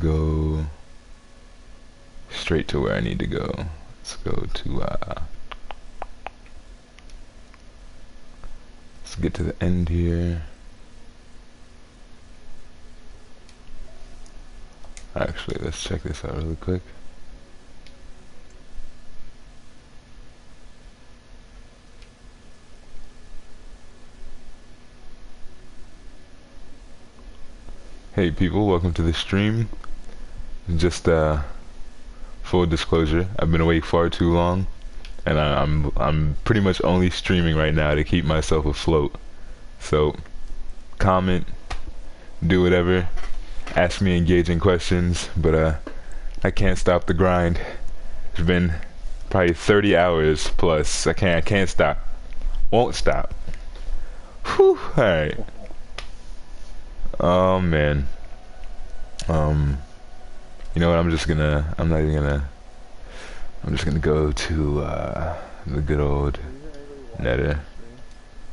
go straight to where I need to go. Let's go to let's get to the end here. Actually, let's check this out really quick. Hey people, welcome to the stream. Just full disclosure, I've been awake far too long, and I'm pretty much only streaming right now to keep myself afloat. So comment, do whatever, ask me engaging questions, but I can't stop the grind. It's been probably 30 hours plus. I can't stop. Won't stop. Whew, alright. Oh man. You know what, I'm just gonna go to the good old NEDDER.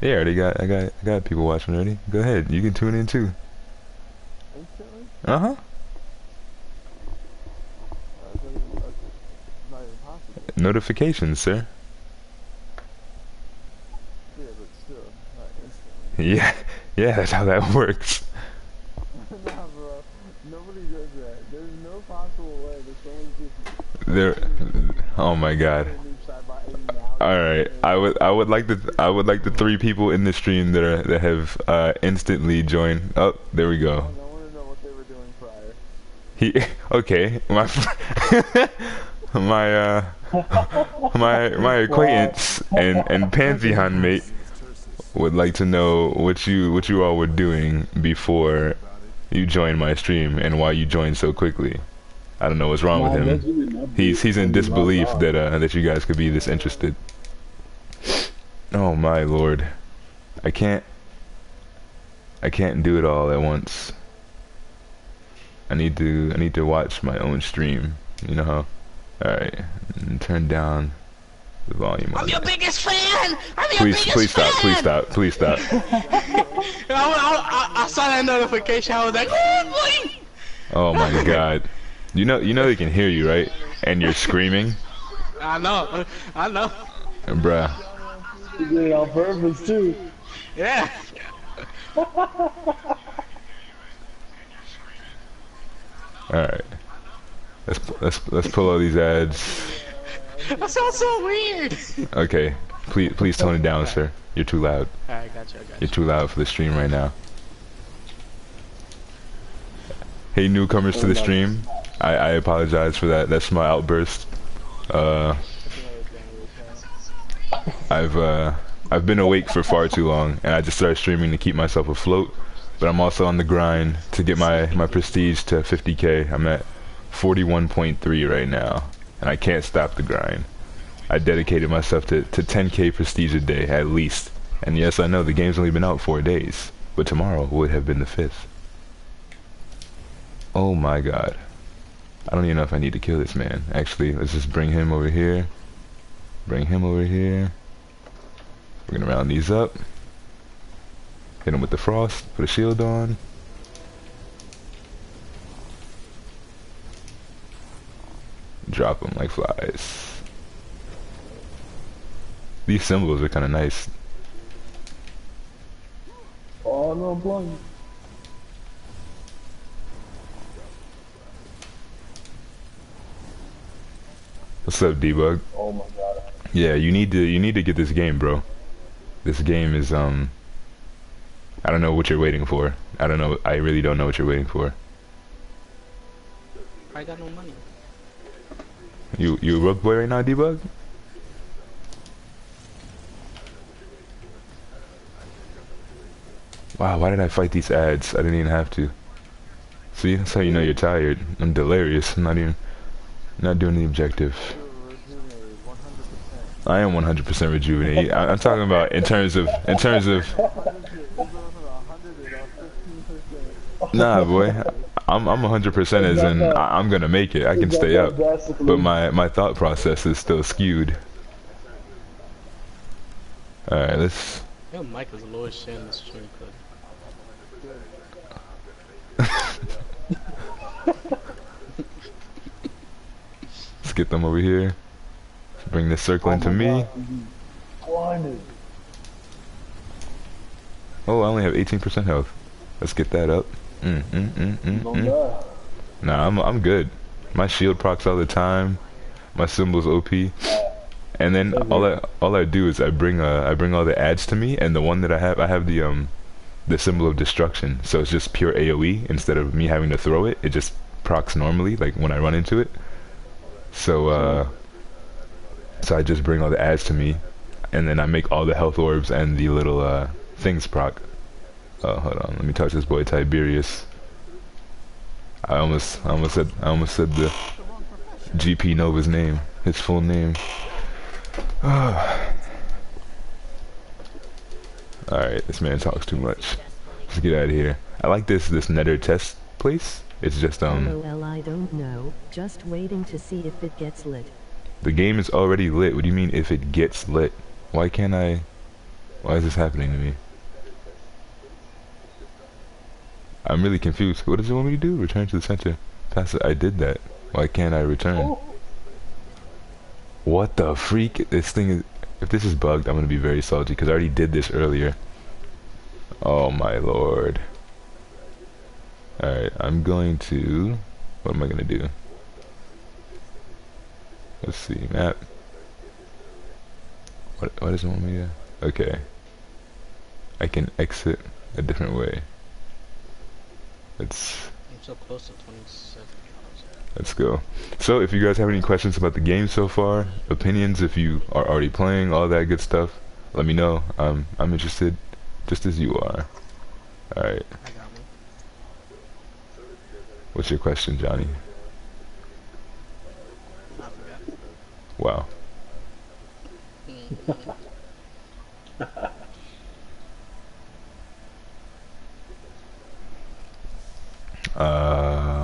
Yeah, I got people watching already. Go ahead, you can tune in too. Uh-huh. Notifications, sir. Yeah, but still, not instantly. Yeah, that's how that works. Nah, bro. Nobody does that. There's no possible way that someone's just... There. Oh my God. All right, I would like the 3 people in the stream that have instantly joined. Oh, there we go. I want to know what they were doing prior. Okay, my acquaintance and pantheon mate would like to know what you all were doing before you joined my stream and why you joined so quickly. I don't know what's wrong with him. He's in disbelief that you guys could be this interested. Oh my lord, I can't do it all at once. I need to watch my own stream. You know how? All right, and turn down the volume. I'm your biggest fan. Please stop. I saw that notification. I was like, oh boy. Oh my God. You know they can hear you, right? And you're screaming. I know. Bruh. You did it on purpose too. Yeah. Alright. Let's pull all these ads. That sounds so weird. Okay. Please tone it down, sir. You're too loud. Alright, gotcha. You're too loud for the stream right now. Hey newcomers to the stream. I apologize for that. That's my outburst. I've been awake for far too long, and I just started streaming to keep myself afloat. But I'm also on the grind to get my prestige to 50k. I'm at 41.3 right now, and I can't stop the grind. I dedicated myself to 10k prestige a day at least. And yes, I know the game's only been out 4 days, but tomorrow would have been the 5th. Oh my God. I don't even know if I need to kill this man. Actually, let's just bring him over here. We're gonna round these up. Hit him with the frost. Put a shield on. Drop them like flies. These symbols are kind of nice. Oh no, I'm blind. What's up, Debug? Oh my God. Yeah, you need to get this game, bro. This game is I don't know what you're waiting for. I really don't know what you're waiting for. I got no money. You a rogue boy right now, Debug? Wow, why did I fight these ads? I didn't even have to. See, that's how you know you're tired. I'm delirious. I'm not doing the objective. I am 100% rejuvenated. I'm talking about in terms of. Nah, boy. I'm 100% as in I'm gonna make it. I can stay up, but my thought process is still skewed. All right, let's. Your mic is the lowest shit in the stream, Let's get them over here. Bring this circle into me. Oh, I only have 18% health. Let's get that up. Nah, I'm good. My shield procs all the time. My symbol's OP. And then all I do is I bring all the adds to me, and the one that I have the symbol of destruction. So it's just pure AoE instead of me having to throw it. It just procs normally, like when I run into it. So I just bring all the adds to me, and then I make all the health orbs and the little things proc. Oh, hold on, let me touch this boy Tiberius. I almost said the GP Nova's name, his full name. Alright, this man talks too much. Let's get out of here. I like this NEDDER test place. It's just LOL, I don't know. Just waiting to see if it gets lit. The game is already lit. What do you mean if it gets lit? Why can't I? Why is this happening to me? I'm really confused. What does it want me to do? Return to the center. Pass it. I did that. Why can't I return? What the freak? This thing is... If this is bugged, I'm gonna be very salty because I already did this earlier. Oh my lord. Alright, I'm going to... What am I gonna do? Let's see, map. What does it want me to... Okay. I can exit a different way. I'm so close to 27,000. Let's go. So if you guys have any questions about the game so far, opinions if you are already playing, all that good stuff, let me know. I'm interested just as you are. Alright. I got one. What's your question, Johnny? I forgot. Wow.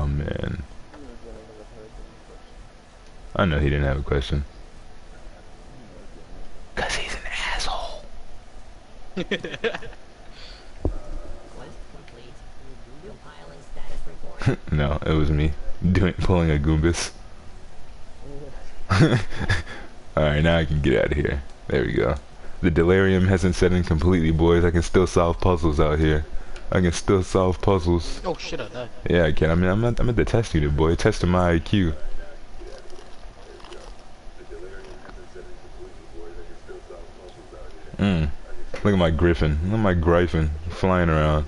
Man. I know he didn't have a question. Cause he's an asshole. Quest complete. Compiling status report. No, it was me pulling a Goombas. Alright, now I can get out of here. There we go. The delirium hasn't set in completely, boys. I can still solve puzzles out here. I can still solve puzzles. Oh shit, I died. Yeah, I can. I mean, I'm at the test unit, boy. Testing my IQ. Look at my griffin. Look at my griffin flying around.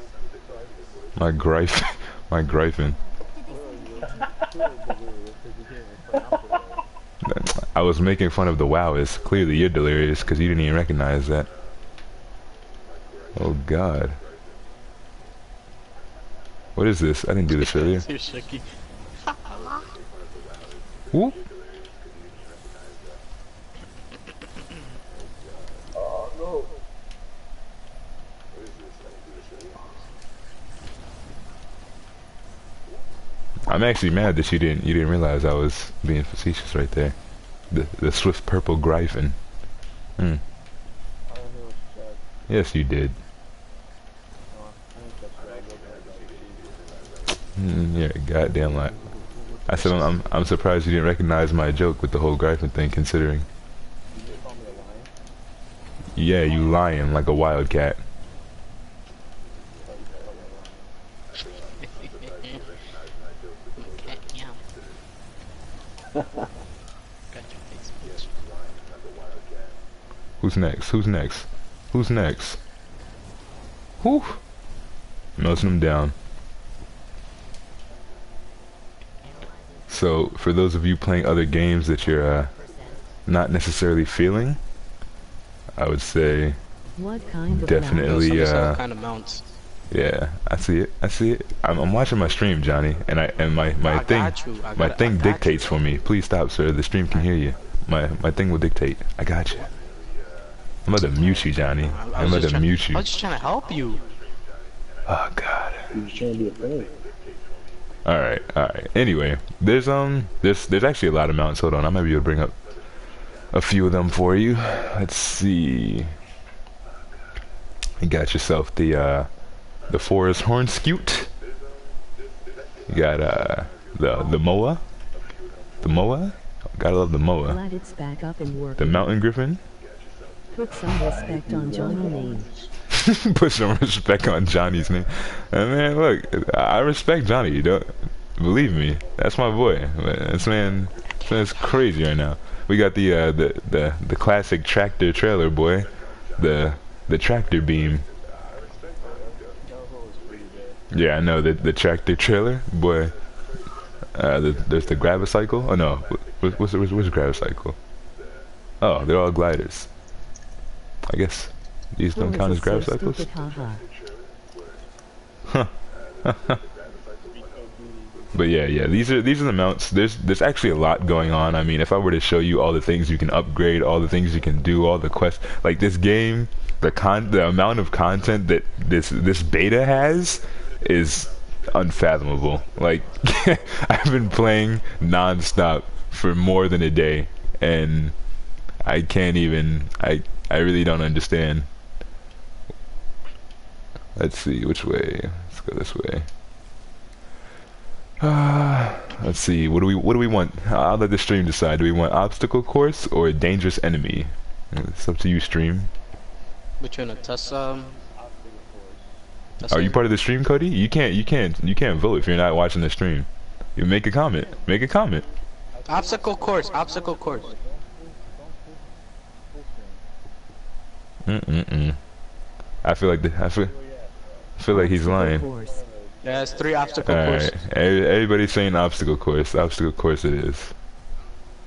My griffin. My griffin. I was making fun of the wowers. Clearly you're delirious because you didn't even recognize that. Oh god. What is this? I didn't do this earlier. You're shaky. Whoop. I'm actually mad that you didn't realize I was being facetious right there. The swift purple Gryphon. Yes, you did. You're a goddamn lie. I said I'm surprised you didn't recognize my joke with the whole Gryphon thing, considering. Yeah, you lying like a wildcat. Who's next? Who's next? Who's next? Whew. Melting them down. So, for those of you playing other games that you're not necessarily feeling, I would say What kind of definitely kind of mounts. yeah, I see it. I see it. I'm watching my stream, Johnny, and my thing dictates for me. Please stop, sir. The stream can hear you. My thing will dictate. I got you. I'm about to mute you, Johnny. I'm about to mute you. I was just trying to help you. Oh god. You're just trying to be a friend. Alright, alright. Anyway, there's actually a lot of mounts. Hold on, I might be able to bring up a few of them for you. Let's see. You got yourself the forest horn scute. You got the moa. The moa? Gotta love the MOA. Glad it's back up and The working. mountain griffin. Put some respect on Johnny name. Put some respect on Johnny's name. And man, look, I respect Johnny. You don't believe me? That's my boy. This man's crazy right now. We got the classic tractor trailer boy, the tractor beam. Yeah, I know the tractor trailer boy. There's the gravicycle. Oh no, what's gravicycle? Oh, they're all gliders. I guess these don't count as gravicycles. Huh. But yeah, these are the mounts. There's actually a lot going on. I mean, if I were to show you all the things you can upgrade, all the things you can do, all the quests, like this game, the amount of content that this beta has is unfathomable. Like I've been playing non-stop for more than a day, and I can't even. I really don't understand. Let's see which way. Let's go this way. Let's see. What do we want? I'll let the stream decide. Do we want obstacle course or a dangerous enemy? It's up to you, stream. Which one? A test Are you part of the stream, Cody? You can't vote if you're not watching the stream. You make a comment. Make a comment. Obstacle course. Obstacle course. I feel like he's lying. Yeah, it's 3 obstacle courses. Alright, everybody's saying obstacle course. Obstacle course it is.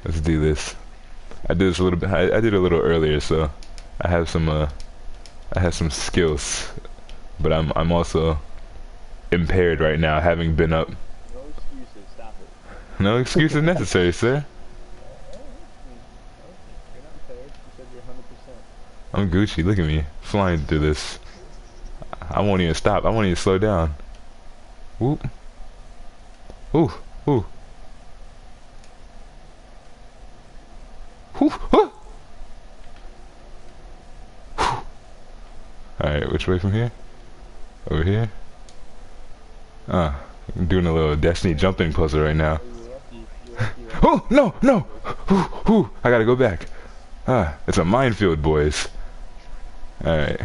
Let's do this. I did this a little bit. I did a little earlier, so I have some skills, but I'm also impaired right now, having been up. No excuses, stop it. No excuses necessary, sir. You're not impaired, you said you're 100%. I'm Gucci. Look at me flying through this. I won't even stop. I won't even slow down. Whoop. Ooh. Ooh. Whew, whew. Alright, which way from here? Over here? I'm doing a little Destiny jumping puzzle right now. Oh, no, no! Ooh, I gotta go back. It's a minefield, boys. Alright.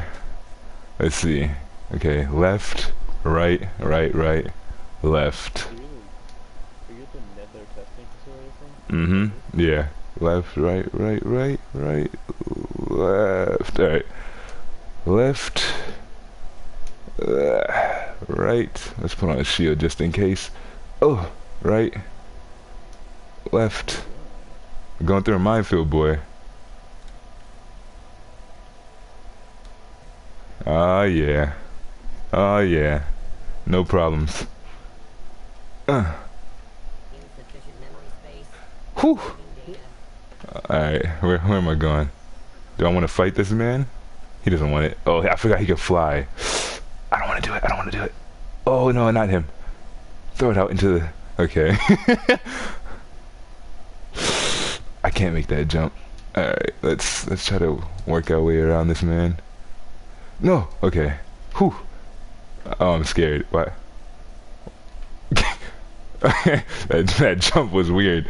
Let's see. Okay, left, right, left. Yeah. Left, right, left. Alright. Left. Right. Let's put on a shield just in case. Oh, right. Left. We're going through a minefield, boy. Oh, yeah. Oh, yeah. No problems. Insufficient memory space. Whew. Data. Alright, where am I going? Do I want to fight this man? He doesn't want it. Oh, I forgot he could fly. I don't want to do it. I don't want to do it. Oh, no, not him. Throw it out into the... Okay. I can't make that jump. Alright, let's try to work our way around this man. No! Okay. Whew. Oh, I'm scared. What? that jump was weird.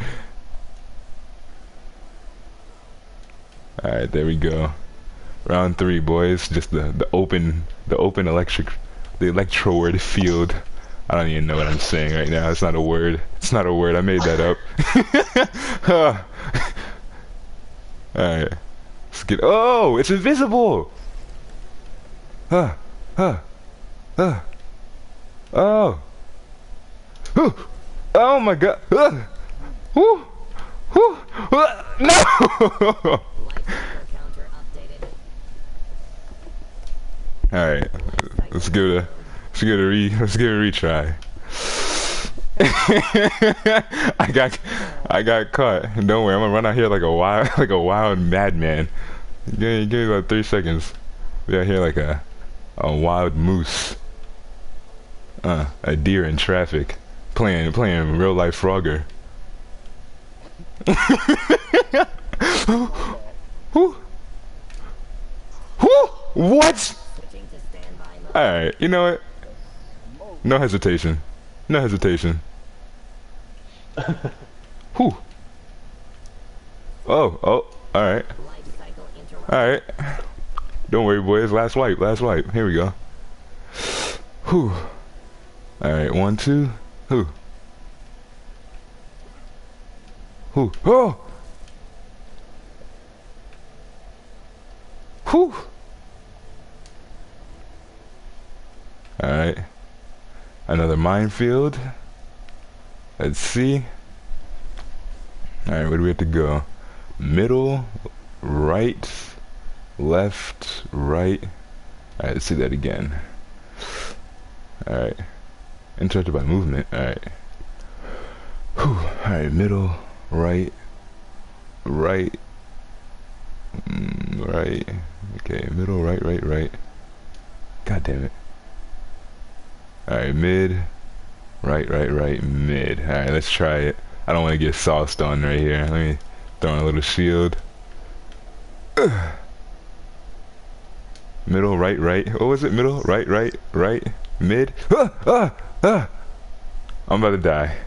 Alright, there we go. Round 3, boys. Just the open electrode field. I don't even know what I'm saying right now. It's not a word. It's not a word. I made that up. Alright. Let's get... Oh! It's invisible! Oh! Oh! Oh my god! Woo! Woo! No! Life counter updated. Alright, let's give it a retry. I got caught. Don't worry, I'm gonna run out here like a wild madman. Give me about 3 seconds. We out here like a wild moose. A deer in traffic. Playing real life Frogger. What? Switching to standby mode. Alright, you know what? No hesitation. No hesitation. Whew. Oh, oh, alright. Life cycle interrupted. Alright. Don't worry, boys. Last wipe, last wipe. Here we go. Whew. Alright, 1, 2. Whew. Whew. Oh! Whew. Alright. Another minefield. Let's see. Alright, where do we have to go? Middle, right, left, right. Alright, let's see that again. Alright. Interrupted by movement. Alright. Whew. Alright, middle, right, right, right. Okay, middle, right, right, right. God damn it. Alright, mid, right, right, right, mid. Alright, let's try it. I don't want to get sauced on right here. Let me throw in a little shield. Ugh. Middle, right, right. What was it? Middle, right, right, right, mid. Ah, ah, ah. I'm about to die.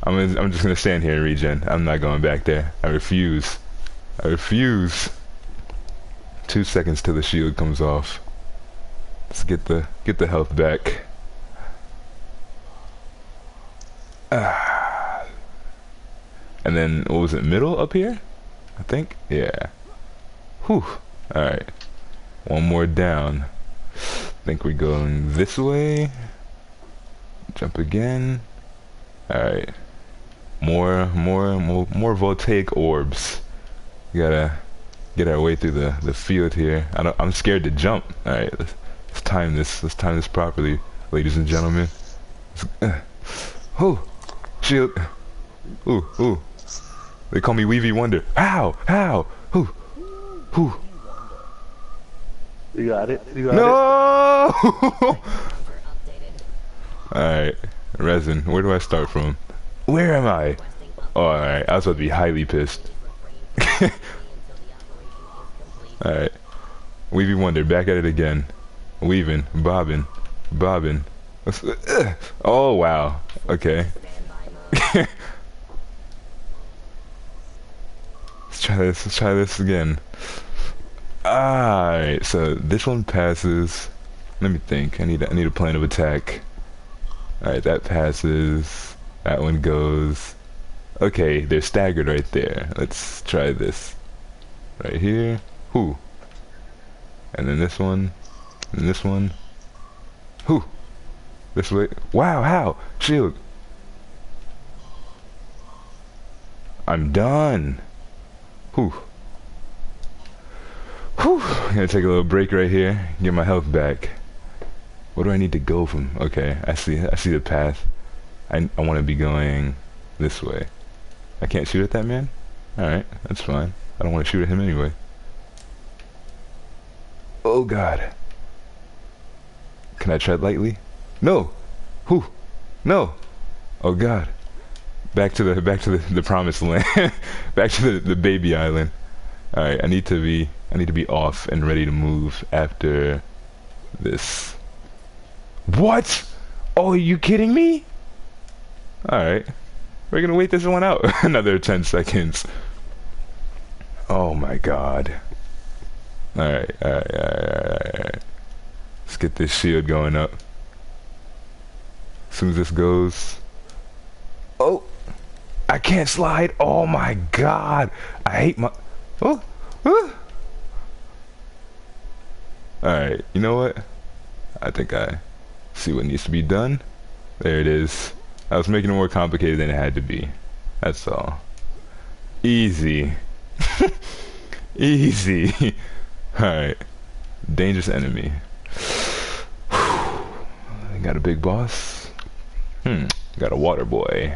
I'm just gonna stand here and regen. I'm not going back there. I refuse. I refuse. 2 seconds till the shield comes off. Let's get the health back. Ah. And then what was it? Middle up here? I think. Yeah. Whew. All right. One more down. I think we're going this way. Jump again. All right. More voltaic orbs. We gotta get our way through the field here. I'm scared to jump. All right. Let's time this. Let's time this properly, ladies and gentlemen. Oh, shield. Ooh, ooh. They call me Weavy Wonder. How? How? Who? Who? You got it. You got No! Counter updated. Alright, resin. Where do I start from? Where am I? Requesting update. Oh, alright. I was about to be highly pissed. Refrain from activity until the operation is complete. Alright. Weavy Wonder, back at it again. Weaving, bobbing, bobbing. Oh, wow. Okay. Standby mode. Let's try this again. Alright, so this one passes. Let me think. I need a plan of attack. Alright, that passes. That one goes. Okay, they're staggered right there. Let's try this. Right here. Whoo. And then this one. And this one. Whoo. This way. Wow, how? Shield. I'm done. Whew. Whew. I'm gonna take a little break right here. Get my health back. Where do I need to go from? Okay, I see the path. I want to be going this way. I can't shoot at that man? Alright, that's fine. I don't want to shoot at him anyway. Oh god. Can I tread lightly? No! Whew! No! Oh god. Back to the promised land. Back to the baby island. Alright, I need to be off and ready to move after this. What? Oh, are you kidding me? Alright. We're gonna wait this one out. Another 10 seconds. Oh my god. Alright. Let's get this shield going up. As soon as this goes. Oh! I can't slide. Oh my god. I hate my... Oh! Alright, you know what? I think I see what needs to be done. There it is. I was making it more complicated than it had to be. That's all. Easy. Easy. Alright. Dangerous enemy. Got a big boss. Got a water boy.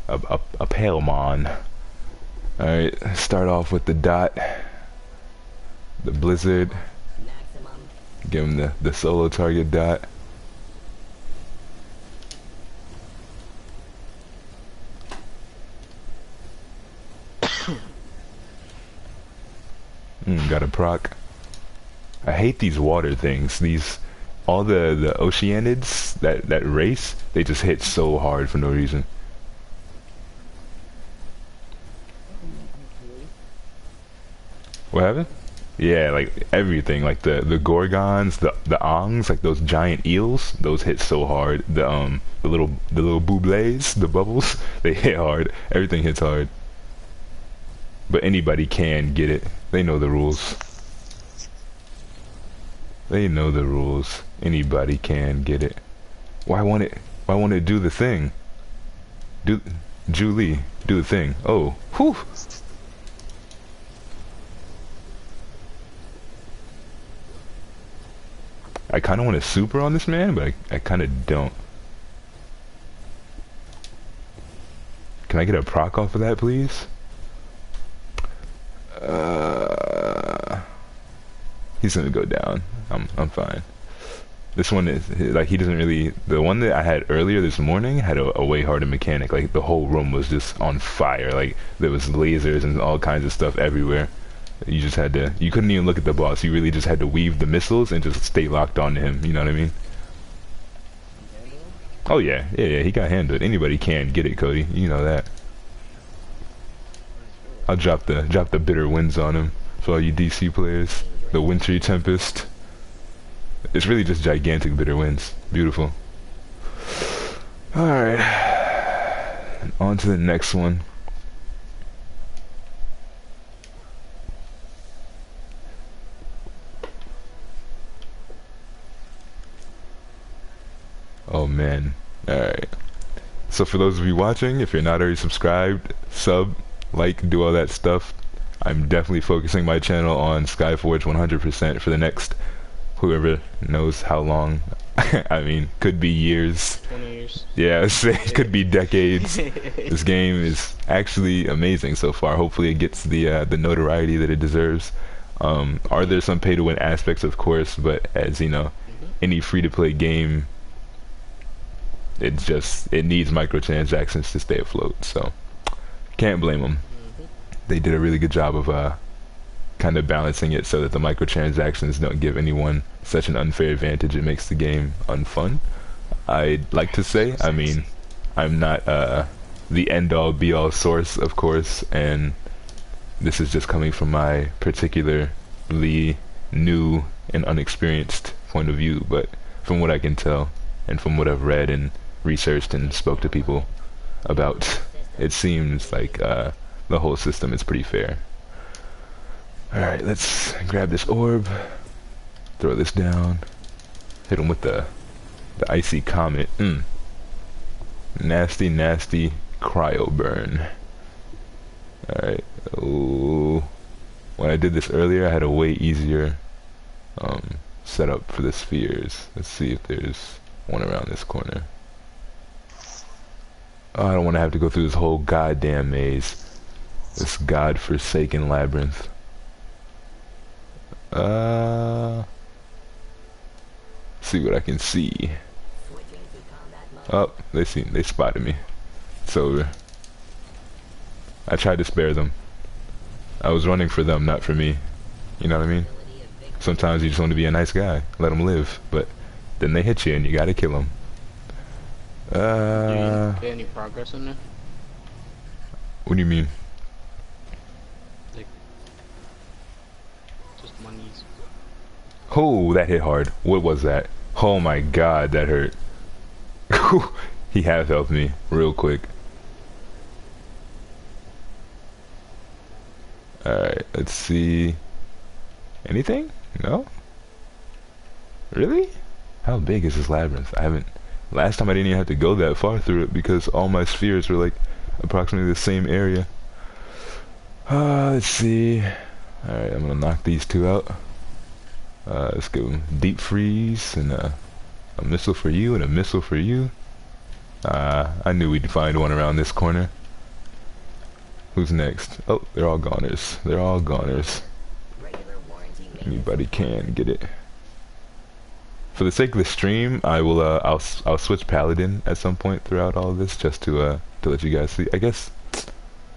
A Palemon. Alright, start off with the dot. The blizzard. Maximum. Give him the solo target dot. Got a proc. I hate these water things. All the Oceanids that race, they just hit so hard for no reason. What happened? Yeah, like everything, like the gorgons, the ongs, like those giant eels, those hit so hard. The little bubbles, the bubbles, they hit hard. Everything hits hard. But anybody can get it. They know the rules. They know the rules. Anybody can get it. Why won't it? Why won't it do the thing? Julie, do the thing. Oh, whew. I kind of want to super on this man, but I kind of don't. Can I get a proc off of that, please? He's gonna go down. I'm fine. This one is like he doesn't really. The one that I had earlier this morning had a way harder mechanic. Like the whole room was just on fire. Like there was lasers and all kinds of stuff everywhere. You just had to. You couldn't even look at the boss. You really just had to weave the missiles and just stay locked onto him. You know what I mean? Oh yeah. He got handled. Anybody can get it, Cody. You know that. I'll drop the bitter winds on him for all you DC players. The wintry tempest. It's really just gigantic bitter winds. Beautiful. Alright. On to the next one. Oh man. Alright. So for those of you watching, if you're not already subscribed, sub, like, do all that stuff. I'm definitely focusing my channel on Skyforge 100% for the next whoever knows how long. I mean, could be years. 20 years. Yeah, it could be decades. This game is actually amazing so far. Hopefully it gets the notoriety that it deserves. Are there some pay-to-win aspects? Of course, but as you know, any free-to-play game, it needs microtransactions to stay afloat. So can't blame them. They did a really good job of kind of balancing it so that the microtransactions don't give anyone such an unfair advantage. It makes the game unfun. I'd like to say, I mean, I'm not the end-all be-all source, of course, and this is just coming from my particularly new and unexperienced point of view, but from what I can tell and from what I've read and researched and spoke to people about, it seems like the whole system is pretty fair. Alright, let's grab this orb, throw this down, hit him with the icy comet. Nasty, nasty cryo burn. Alright, ooh. When I did this earlier, I had a way easier setup for the spheres. Let's see if there's one around this corner. Oh, I don't want to have to go through this whole goddamn maze. This god-forsaken labyrinth. See what I can see. Oh, they spotted me. It's over. I tried to spare them. I was running for them, not for me. You know what I mean? Sometimes you just want to be a nice guy, let them live, but then they hit you and you gotta kill them. Do you get any progress in there? What do you mean? Like, just monies. Oh, that hit hard. What was that? Oh my god, that hurt. He half healthed me real quick. Alright, let's see. Anything? No? Really? How big is this labyrinth? I haven't... Last time I didn't even have to go that far through it because all my spheres were like approximately the same area. Let's see. Alright, I'm gonna knock these two out. Let's give them deep freeze and a missile for you and a missile for you. I knew we'd find one around this corner. Who's next? Oh, they're all goners. They're all goners. Anybody can get it. For the sake of the stream, I will. I'll switch Paladin at some point throughout all of this, just to let you guys see. I guess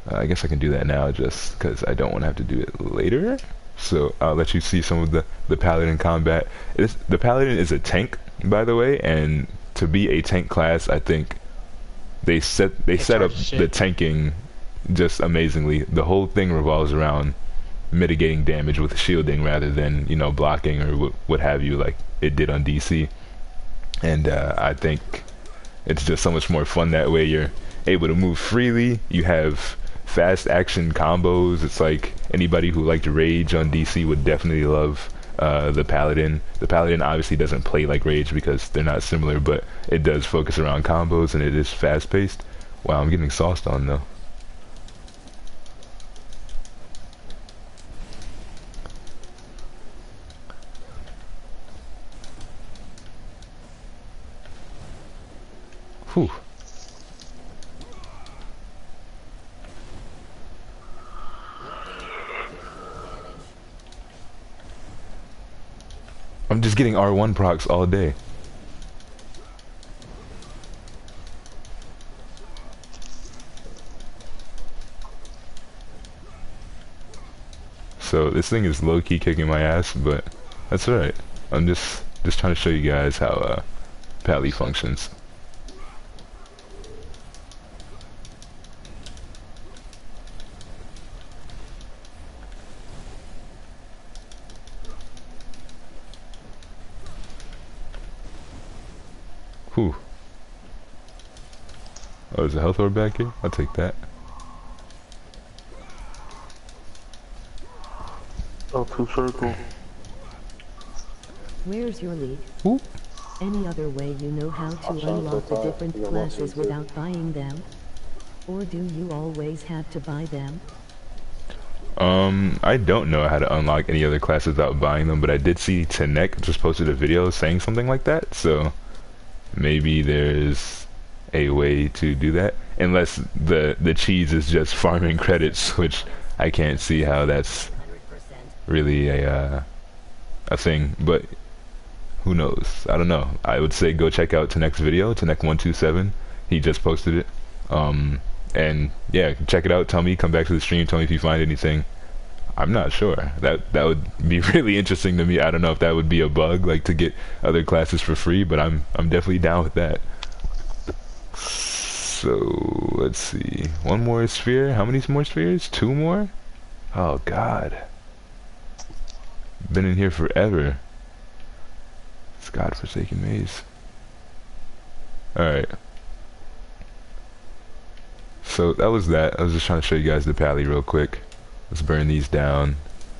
I can do that now, just because I don't want to have to do it later. So I'll let you see some of the Paladin combat. The Paladin is a tank, by the way, and to be a tank class, I think they set up the tanking just amazingly. The whole thing revolves around mitigating damage with shielding rather than, you know, blocking or what have you, like it did on DC. And I think it's just so much more fun that way. You're able to move freely. You have fast action combos. It's like anybody who liked Rage on DC would definitely love the Paladin. The Paladin obviously doesn't play like Rage because they're not similar, but it does focus around combos and it is fast paced. Wow, I'm getting sauced on though. Whew. I'm just getting R1 procs all day. So this thing is low-key kicking my ass, but that's alright. I'm just trying to show you guys how Pally functions. Whew. Oh, there's a health orb back here? I'll take that. Oh, two circle. Where's your lead? Ooh. Any other way you know how to unlock the different classes without buying them? Or do you always have to buy them? I don't know how to unlock any other classes without buying them, but I did see Tenek just posted a video saying something like that, so maybe there's a way to do that. Unless the cheese is just farming credits, which I can't see how that's 100%. really a thing, but who knows? I don't know. I would say go check out Tenek's video, Tenek127. He just posted it. And yeah, check it out. Tell me, come back to the stream, tell me if you find anything. I'm not sure. That would be really interesting to me. I don't know if that would be a bug, like to get other classes for free, but I'm definitely down with that. So let's see. One more sphere. How many more spheres? Two more? Oh god. Been in here forever. It's godforsaken maze. Alright. So that was that. I was just trying to show you guys the Pally real quick. Let's burn these down.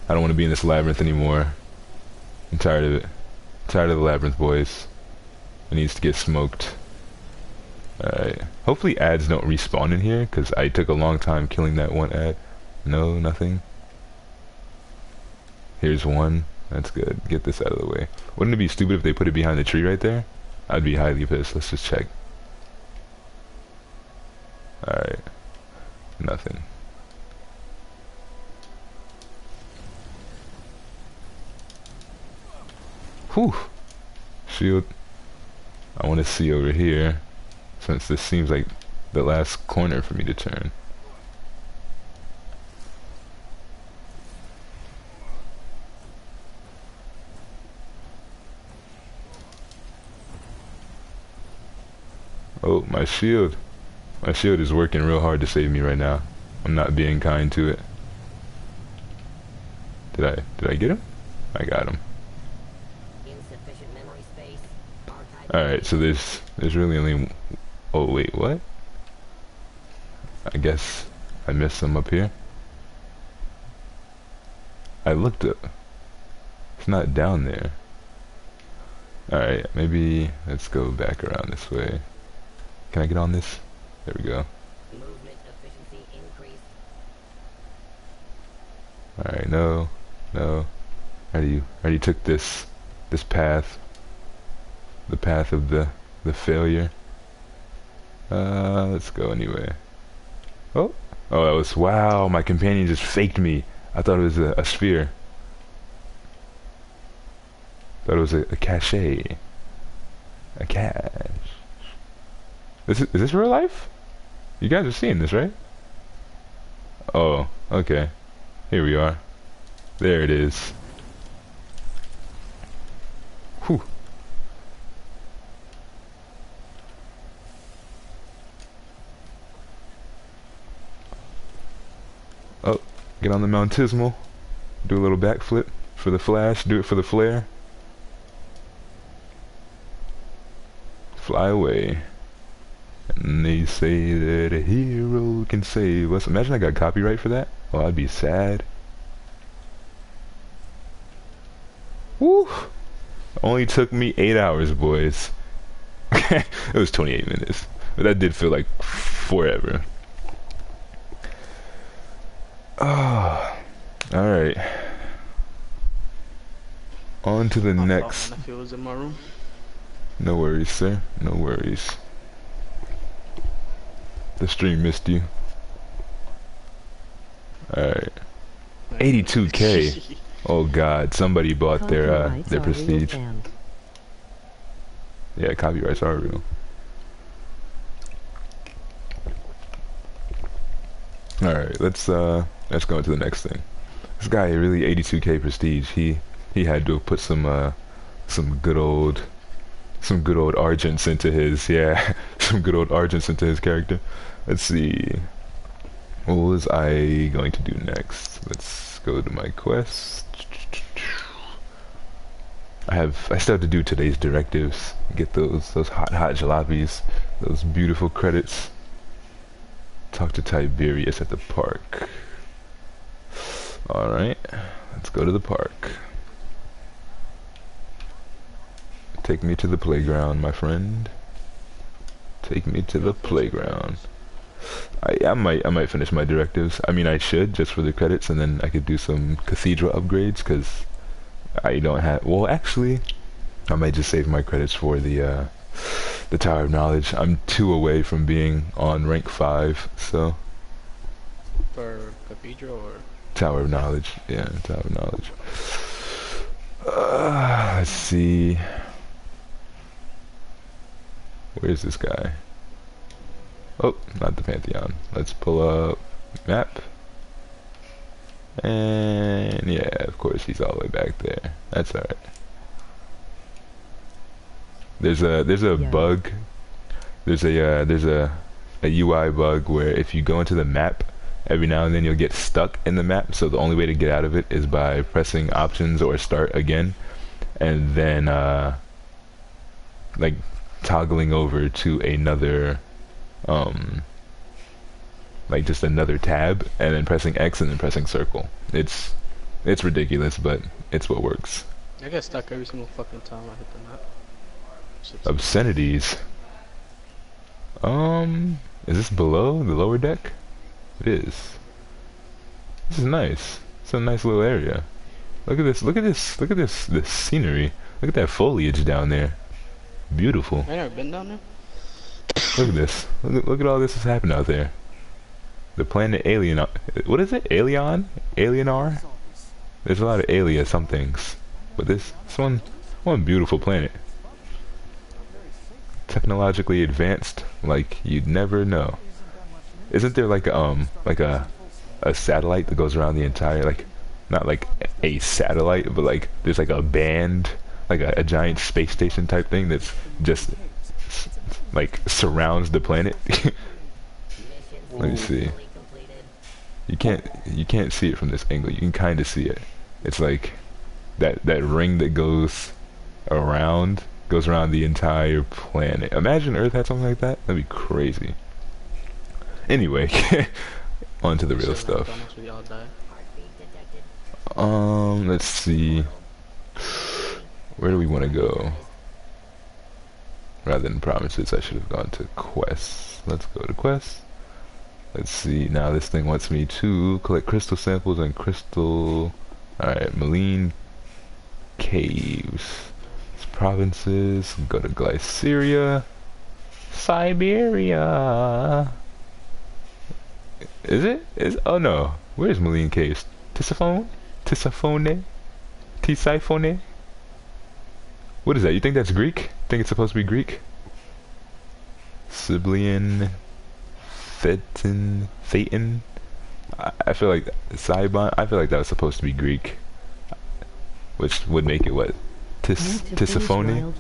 I don't want to be in this labyrinth anymore. I'm tired of it. Tired of the labyrinth, boys. It needs to get smoked. Alright. Hopefully ads don't respawn in here, because I took a long time killing that one ad. No, nothing. Here's one. That's good. Get this out of the way. Wouldn't it be stupid if they put it behind the tree right there? I'd be highly pissed. Let's just check. Alright. Nothing. Whew. Shield. I want to see over here, since this seems like the last corner for me to turn. Oh, my shield. My shield is working real hard to save me right now. I'm not being kind to it. Did I get him? I got him. Insufficient memory space. Alright, so there's really only... Oh, wait, what? I guess I missed some up here. I looked up. It's not down there. Alright, maybe let's go back around this way. Can I get on this? There we go. Movement efficiency increased. Alright, no. I already took this path. The path of the failure. Let's go anyway. Oh, that was, wow, my companion just faked me. I thought it was a sphere. Thought it was a cache. A cache. Is this real life? You guys are seeing this, right? Oh, okay. Here we are. There it is. Whew. Oh, get on the Mountismal. Do a little backflip for the flash. Do it for the flare. Fly away. And they say that a hero can save us. Imagine I got copyright for that. Oh, I'd be sad. Woo! Only took me 8 hours, boys. It was 28 minutes. But that did feel like forever. Oh, alright. On to the next. My nephew was in my room. No worries, sir. No worries. The stream missed you. Alright. 82K. Oh god, somebody bought their prestige. Yeah, copyrights are real. Alright, let's go into the next thing. This guy really 82K prestige. He had to put some good old argents into his some good old argents into his character. Let's see. What was I going to do next? Let's go to my quest. I still have to do today's directives. Get those hot jalopies, those beautiful credits. Talk to Tiberius at the park. Alright, let's go to the park. Take me to the playground, my friend. Take me to the playground. I might finish my directives. I mean, I should, just for the credits, and then I could do some cathedral upgrades, because I don't have... Well, actually, I might just save my credits for the Tower of Knowledge. I'm 2 away from being on rank 5, so... For cathedral or? Tower of Knowledge, yeah, Tower of Knowledge. Let's see. Where's this guy? Oh, not the Pantheon. Let's pull up map. And yeah, of course he's all the way back there. That's alright. There's a bug. There's a UI bug where if you go into the map, every now and then you'll get stuck in the map, so the only way to get out of it is by pressing options or start again, and then like toggling over to another like just another tab, and then pressing X and then pressing circle. It's ridiculous, but it's what works. I get stuck every single fucking time I hit the map. Obscenities. Is this below the lower deck? It is. This is nice. It's a nice little area. Look at this. Look at this. Look at this scenery. Look at that foliage down there. Beautiful. I never been down there. Look at this. Look at all this that's happened out there. The planet Alien. What is it? Alien? Alienar? There's a lot of Alia somethings, but this one beautiful planet. Technologically advanced, like you'd never know. Isn't there like a satellite that goes around the entire, like, not like a satellite, but like there's like a band, like a giant space station type thing that's just like surrounds the planet. Let me see. You can't see it from this angle. You can kind of see it. It's like that ring that goes around the entire planet. Imagine Earth had something like that. That'd be crazy. Anyway, on to the real stuff. Let's see. Where do we want to go? Rather than promises, I should have gone to quests. Let's go to quests. Let's see. Now this thing wants me to collect crystal samples and crystal... Alright, MILENE caves. Provinces. Go to Glyceria. Siberia. Is it? Oh no. Where's MILENE caves? Tisiphone? Tisiphone? Tisiphone? What is that? You think that's Greek? Think it's supposed to be Greek? Siblian. Thetan. I feel like Cybon. I feel like that was supposed to be Greek, which would make it what? Tisiphone.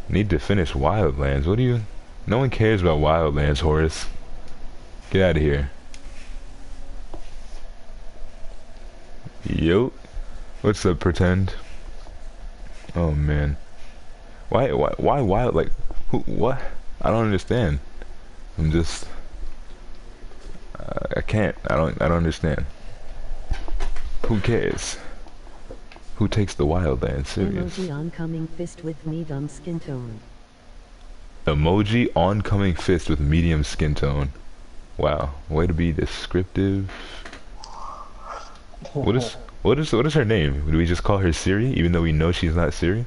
Need to finish Wildlands. What do you? No one cares about Wildlands, Horace. Get out of here. Yo, what's up, pretend? Oh man, why wild? Like, who? What? I don't understand. I'm just, I can't. I don't understand. Who cares? Who takes the wildland serious? Emoji oncoming fist with medium skin tone. Emoji oncoming fist with medium skin tone. Wow, way to be descriptive. What is her name? Do we just call her Siri, even though we know she's not Siri?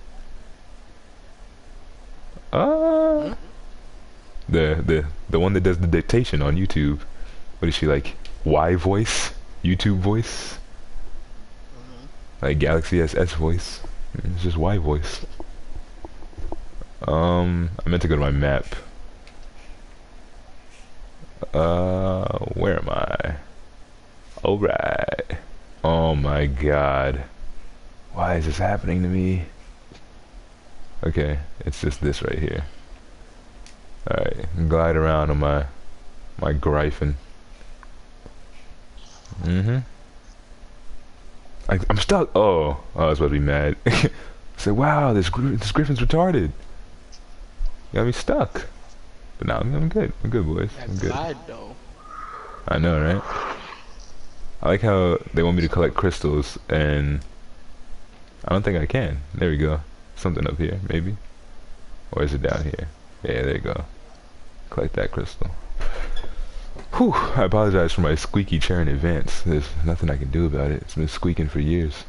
The one that does the dictation on YouTube. What is she like? Y voice? YouTube voice? Like Galaxy S voice? It's just Y voice. I meant to go to my map. Where am I? Alright. Oh my god. Why is this happening to me? Okay, it's just this right here. Alright, glide around on my Gryphon. I'm stuck. Oh, I was about to be mad. Say, wow, this Griffin's retarded. Got me stuck. But now I'm good. I'm good, boys. I'm good. Glide, though. I know, right? I like how they want me to collect crystals, and I don't think I can. There we go. Something up here, maybe. Or is it down here? Yeah, there you go. Collect that crystal. Whew, I apologize for my squeaky chair in advance. There's nothing I can do about it. It's been squeaking for years.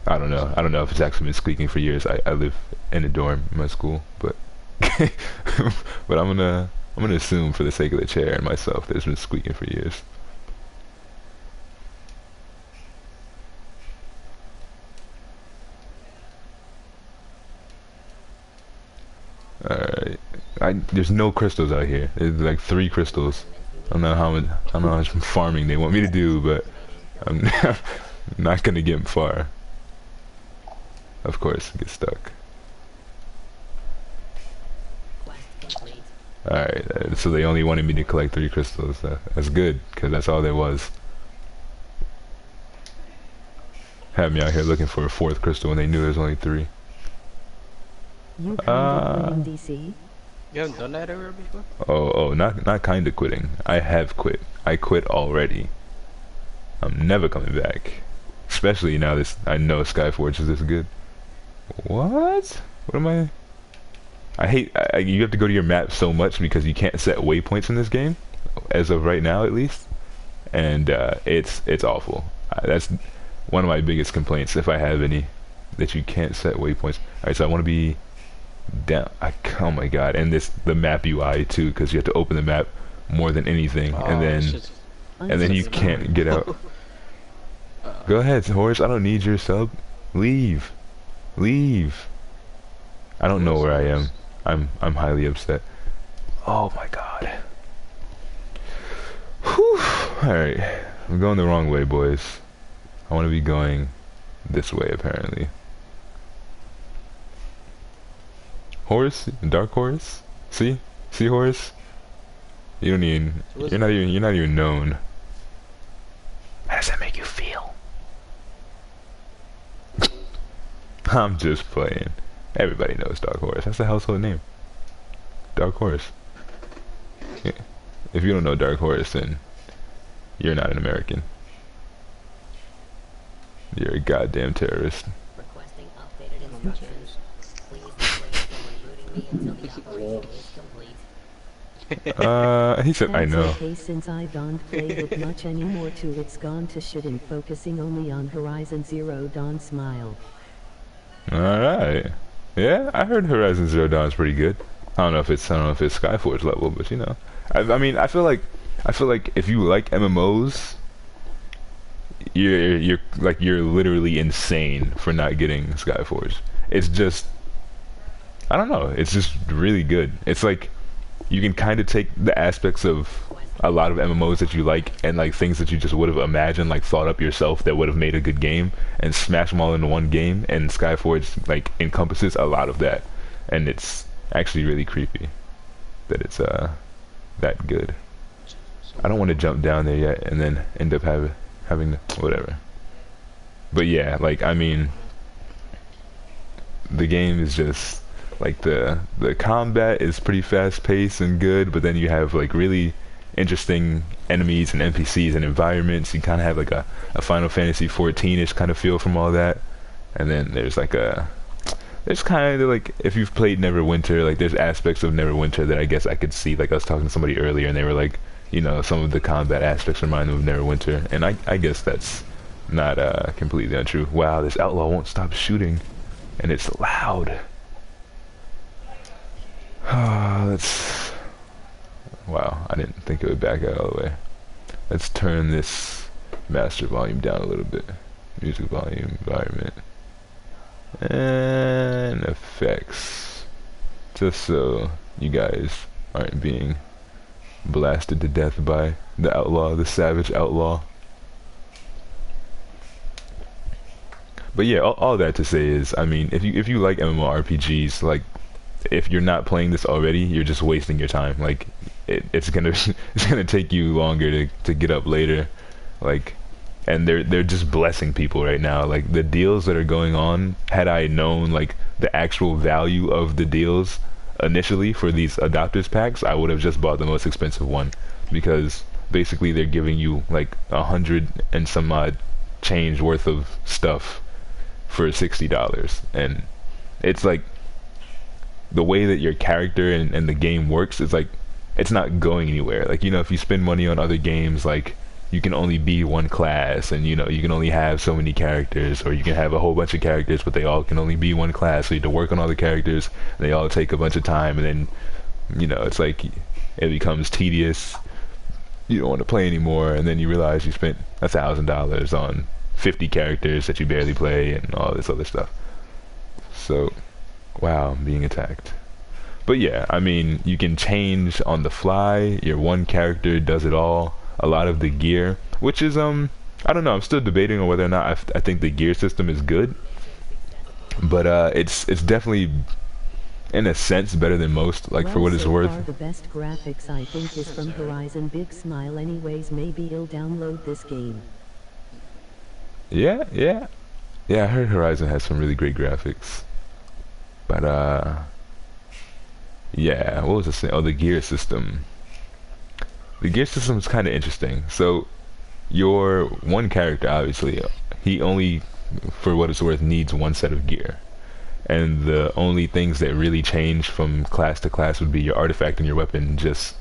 I don't know if it's actually been squeaking for years. I live in a dorm in my school, but but I'm gonna assume for the sake of the chair and myself that it's been squeaking for years. Alright. There's no crystals out here. There's like 3 crystals. I don't know how much farming they want me to do, but I'm not gonna get far. Of course, get stuck. Alright, so they only wanted me to collect 3 crystals. That's good, because that's all there was. Had me out here looking for a 4th crystal when they knew there was only 3. You kind of DC? You haven't done that ever before? Oh, not kinda quitting. I have quit. I quit already. I'm never coming back. Especially now I know Skyforge is this good. What? What am I? I hate. You have to go to your map so much because you can't set waypoints in this game, as of right now at least, and it's awful. That's one of my biggest complaints, if I have any, that you can't set waypoints. All right, so I want to be down. Oh my god, and the map UI too, because you have to open the map more than anything, and then you can't get out. Go ahead, Horace. I don't need your sub. Leave. I don't know where I am. I'm highly upset. Oh my god. Whew. Alright. I'm going the wrong way, boys. I want to be going this way, apparently. Horace? Dark Horse? See? See, Horace? You're not even known. How does that make you feel? I'm just playing. Everybody knows Dark Horse. That's the household name. Dark Horse. Yeah. If you don't know Dark Horse, then you're not an American. You're a goddamn terrorist. Requesting updated instructions. Please refrain from rebooting me until the operation is complete. He said, I That's know. okay, since I don't play it much anymore too. It's gone to shit and focusing only on Horizon Zero Dawn. Smile. Alright. Yeah, I heard Horizon Zero Dawn is pretty good. I don't know if it's Skyforge level, but you know. I mean, I feel like if you like MMOs, you're literally insane for not getting Skyforge. It's just, I don't know, it's just really good. It's like you can kind of take the aspects of a lot of MMOs that you like and like things that you just would have imagined, like thought up yourself that would have made a good game, and smash them all into one game, and Skyforge like encompasses a lot of that, and it's actually really creepy that it's that good. I don't want to jump down there yet and then end up having to, whatever. But yeah, like I mean, the game is just like the combat is pretty fast paced and good, but then you have like really interesting enemies and NPCs and environments. You kind of have like a Final Fantasy 14ish kind of feel from all that. And then there's kind of like, if you've played Neverwinter, like there's aspects of Neverwinter that I guess I could see. Like I was talking to somebody earlier and they were like, you know, some of the combat aspects remind them of Neverwinter, and I guess that's not completely untrue. Wow, this outlaw won't stop shooting, and it's loud. Let's. Wow, I didn't think it would back out all the way. Let's turn this master volume down a little bit. Music volume, environment, and effects. Just so you guys aren't being blasted to death by the outlaw, the savage outlaw. But yeah, all that to say is, I mean, if you like MMORPGs, like if you're not playing this already, you're just wasting your time. Like it's gonna it's gonna take you longer to get up later, like, and they're just blessing people right now. Like the deals that are going on, had I known like the actual value of the deals initially for these adopters packs, I would have just bought the most expensive one, because basically they're giving you like 100 and some odd change worth of stuff for $60, and it's like the way that your character and the game works is like it's not going anywhere. Like, you know, if you spend money on other games, like you can only be one class, and you know you can only have so many characters, or you can have a whole bunch of characters but they all can only be one class, so you have to work on all the characters and they all take a bunch of time, and then, you know, it's like it becomes tedious, you don't want to play anymore, and then you realize you spent $1,000 on 50 characters that you barely play and all this other stuff. So wow, I'm being attacked. But yeah, I mean, you can change on the fly. Your one character does it all. A lot of the gear, which is I don't know, I'm still debating on whether or not I think the gear system is good, but it's definitely in a sense better than most, like, for what it's worth. Far the best graphics I think is from Horizon. Big smile. Anyways, maybe you'll download this game. Yeah, I heard Horizon has some really great graphics, but yeah, what was I saying? Oh, the gear system. The gear system is kind of interesting. So your one character, obviously, he only, for what it's worth, needs one set of gear, and the only things that really change from class to class would be your artifact and your weapon, just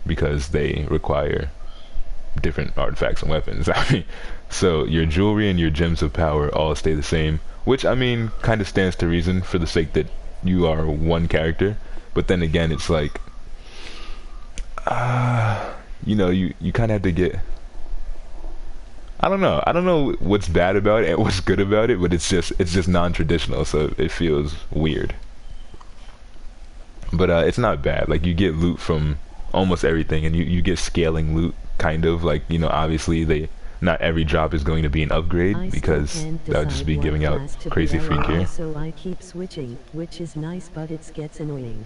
because they require different artifacts and weapons. I mean, so your jewelry and your gems of power all stay the same, which, I mean, kind of stands to reason for the sake that you are one character. But then again, it's like, you know, you kind of have to get, I don't know what's bad about it and what's good about it, but it's just non-traditional, so it feels weird. But it's not bad. Like, you get loot from almost everything, and you get scaling loot, kind of. Like, you know, obviously not every drop is going to be an upgrade, because that would just be giving out crazy free gear. So I keep switching, which is nice, but it gets annoying.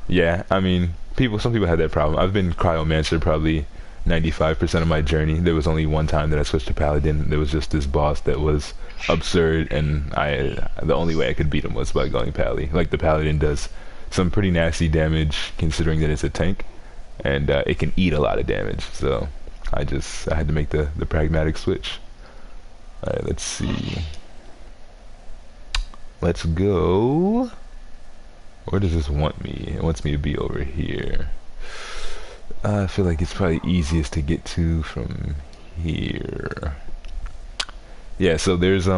Yeah, I mean, some people had that problem. I've been Cryomancer probably 95% of my journey. There was only one time that I switched to Paladin. There was just this boss that was absurd, and the only way I could beat him was by going Pally. Like, the Paladin does some pretty nasty damage, considering that it's a tank, and it can eat a lot of damage, so I had to make the pragmatic switch. Alright, let's see. Let's go. Where does this want me? It wants me to be over here. I feel like it's probably easiest to get to from here. Yeah, so there's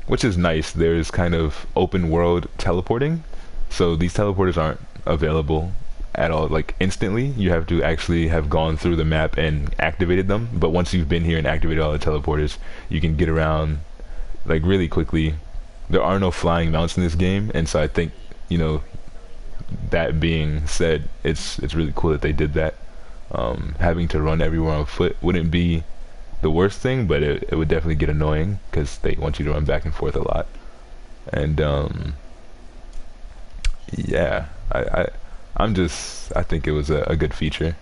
which is nice, there's kind of open world teleporting. So these teleporters aren't available at all, like, instantly. You have to actually have gone through the map and activated them. But once you've been here and activated all the teleporters, you can get around like really quickly. There are no flying mounts in this game, and so I think, you know, that being said, it's really cool that they did that. Having to run everywhere on foot wouldn't be the worst thing, but it would definitely get annoying, because they want you to run back and forth a lot. And yeah, I think it was a good feature.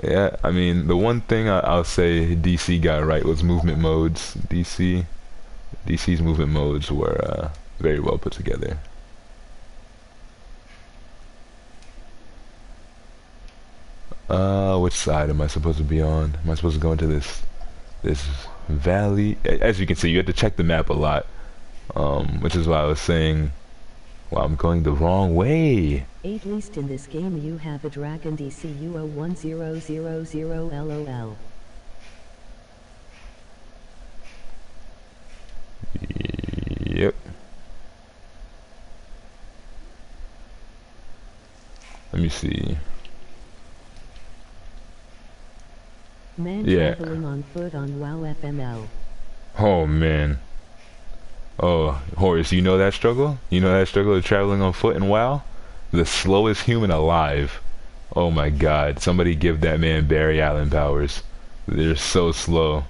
Yeah, I mean, the one thing I'll say DC got right was movement modes. DC's movement modes were very well put together. Which side am I supposed to be on? Am I supposed to go into this valley? As you can see, you have to check the map a lot, which is why I was saying, well, I'm going the wrong way. At least in this game you have a dragon DCU01000 LOL. Yep. Let me see. Man Yeah. traveling on foot on WoW FML. Oh man. Oh, Horace, you know that struggle? You know that struggle of traveling on foot in WoW? The slowest human alive. Oh my god. Somebody give that man Barry Allen powers. They're so slow.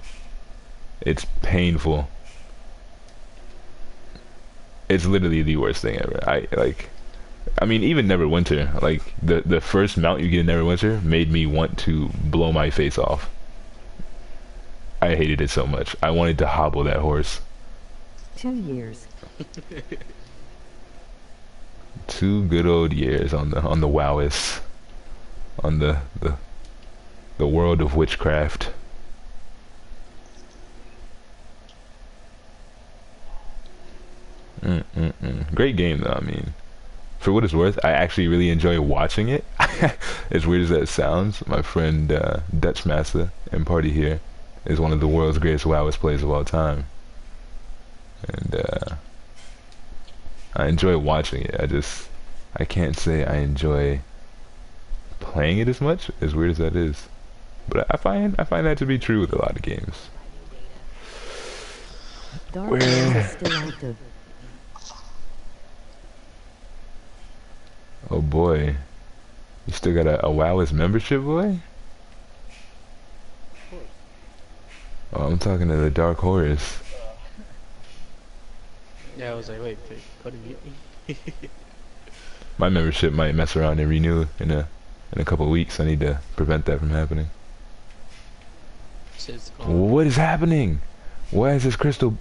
It's painful. It's literally the worst thing ever. I mean, even Neverwinter, like the first mount you get in Neverwinter made me want to blow my face off. I hated it so much. I wanted to hobble that horse. 2 years. 2 good old years on the WoWist, on the world of witchcraft. Great game though. I mean, for what it's worth, I actually really enjoy watching it. As weird as that sounds, my friend Dutch Master and Party here is one of the world's greatest WoWist players of all time, and I enjoy watching it. I can't say I enjoy playing it as much, as weird as that is. But I find that to be true with a lot of games. Dark Where- Souls is still active. Oh boy, you still got a WoWist membership, boy? Oh, I'm talking to the Dark Horse. Yeah, I was like, wait, what do you My membership might mess around and renew in a couple weeks. I need to prevent that from happening. Shit's gone. What is happening? Why is this crystal?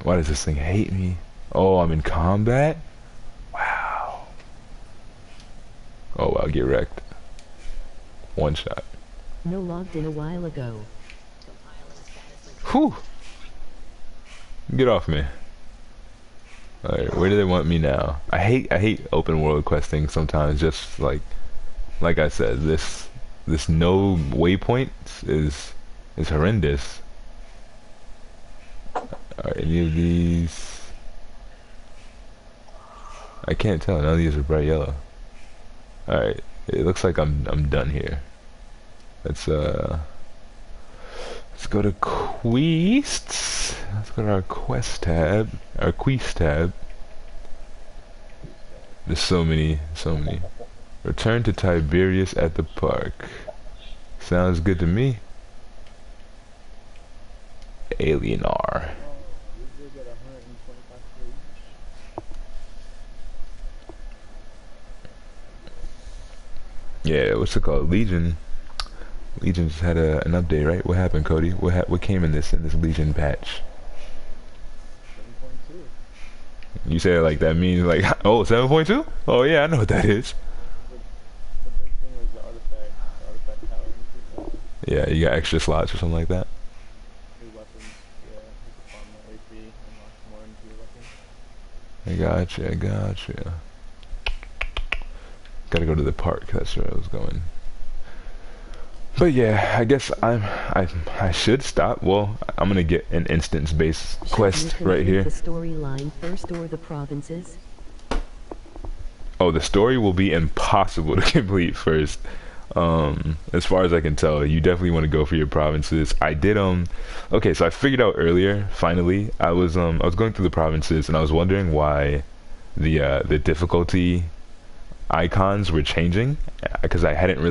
Why does this thing hate me? Oh, I'm in combat? Wow. Oh wow, get wrecked. One shot. No logged in a while ago. Whew. Get off me. Alright, where do they want me now? I hate open world questing sometimes, just like I said, this no waypoints is horrendous. Are any of these? I can't tell. None of these are bright yellow. Alright, it looks like I'm done here. Let's go to quests. Let's go to our quest tab. Our quest tab. There's so many. Return to Tiberius at the park. Sounds good to me. Alienar. We did get 125 each. Yeah, what's it called? Legion. Legion just had an update, right? What happened, Cody? What came in this Legion patch? 7.2. You say it like that means like, oh, 7.2? Oh yeah, I know what that is. The big thing was the artifact tower. Yeah, you got extra slots or something like that. New weapons. Yeah, you can farm the AP, unlock more into your weapons. I gotcha. Gotta go to the park. That's where I was going. But yeah, I guess I should stop. Well, I'm gonna get an instance-based quest right here. The storyline first or the provinces? Oh, the story will be impossible to complete first. As far as I can tell, you definitely want to go for your provinces. I did okay, so I figured out earlier, finally, I was going through the provinces and I was wondering why the difficulty icons were changing, because I hadn't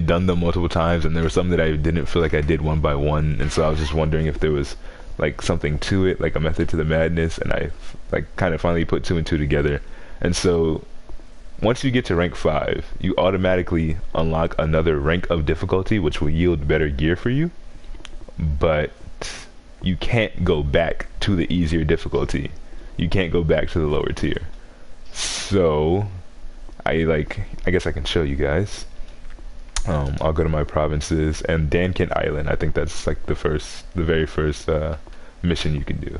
done them multiple times, and there were some that I didn't feel like I did one by one, and so I was just wondering if there was like something to it, like a method to the madness, and I like kind of finally put 2 and 2 together. And so once you get to rank 5, you automatically unlock another rank of difficulty, which will yield better gear for you. But you can't go back to the easier difficulty. You can't go back to the lower tier. So, I guess I can show you guys. I'll go to my provinces and Dankin Island. I think that's like the very first mission you can do.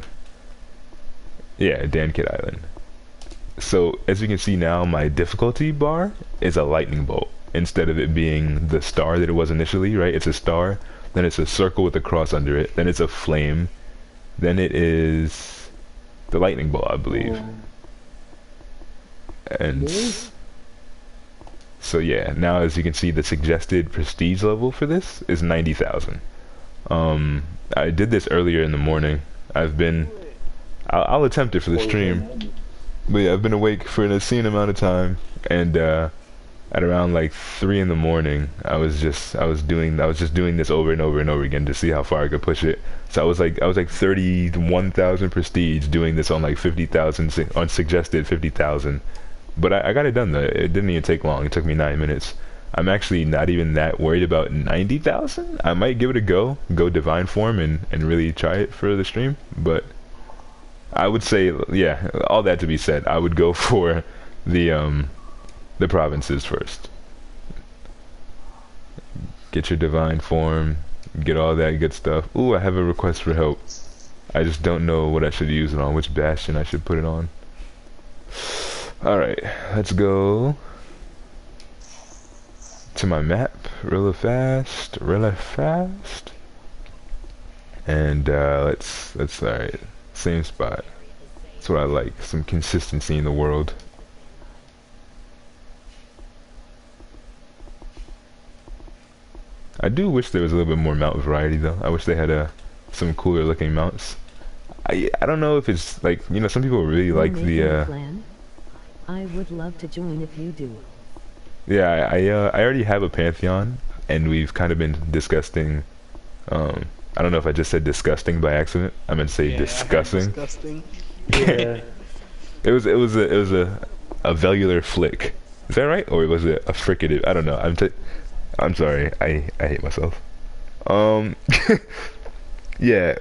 Yeah, Dankin Island. So as you can see now, my difficulty bar is a lightning bolt instead of it being the star that it was initially, right? It's a star, then it's a circle with a cross under it, then it's a flame, then it is the lightning bolt, I believe. And so yeah, now as you can see, the suggested prestige level for this is 90,000. I did this earlier in the morning. I'll attempt it for the stream. But yeah, I've been awake for an obscene amount of time, and at around like 3 in the morning, I was just doing this over and over and over again to see how far I could push it. So I was like 31,000 prestige doing this on like 50,000 on suggested 50,000. But I got it done though. It didn't even take long. It took me 9 minutes. I'm actually not even that worried about 90,000. I might give it a go divine form and really try it for the stream, but I would say, yeah, all that to be said, I would go for the provinces first. Get your divine form, get all that good stuff. Ooh, I have a request for help. I just don't know what I should use it on, which bastion I should put it on. Alright, let's go to my map really fast. And let's alright. Same spot. That's what I like. Some consistency in the world. I do wish there was a little bit more mount variety though. I wish they had some cooler looking mounts. I don't know if it's like, you know, some people really like the I would love to join if you do. Yeah, I already have a Pantheon, and we've kind of been discussing I don't know if I just said disgusting by accident. I meant to say discussing. Disgusting. Yeah. it was a velular flick. Is that right? Or was it a fricative? I don't know. I'm sorry. I hate myself. Yeah.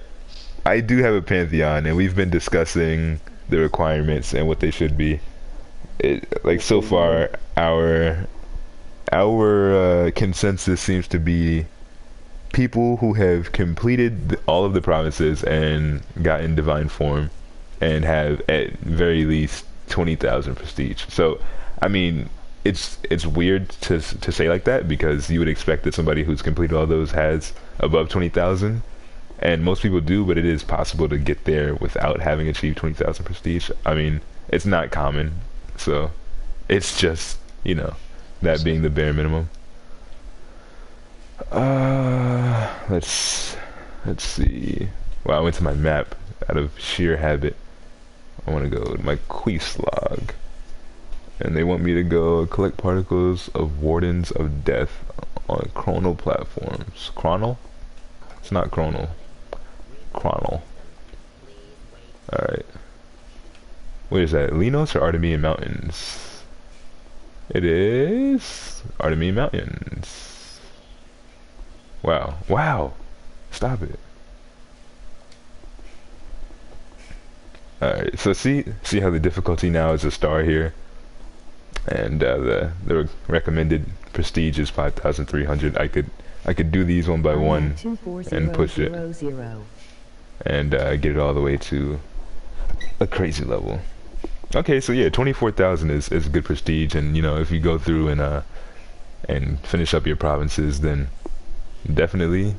I do have a Pantheon, and we've been discussing the requirements and what they should be. Like so far, our consensus seems to be people who have completed all of the provinces and gotten divine form and have at very least 20,000 prestige. So, I mean, it's weird to say like that because you would expect that somebody who's completed all those has above 20,000, and most people do, but it is possible to get there without having achieved 20,000 prestige. I mean, it's not common, so it's just, you know, that being the bare minimum. Let's see. Well, I went to my map out of sheer habit. I want to go to my quest log, and they want me to go collect particles of wardens of death on chronal platforms. Chronal? It's not chronal. Chronal. Alright. What is that? Linos or Artemian Mountains? It is Artemian Mountains. Wow. Wow. Stop it. Alright, so see how the difficulty now is a star here, and the recommended prestige is 5,300. I could do these one by one and push it and get it all the way to a crazy level. Okay, so yeah, 24,000 is good prestige, and you know, if you go through and finish up your provinces, then definitely,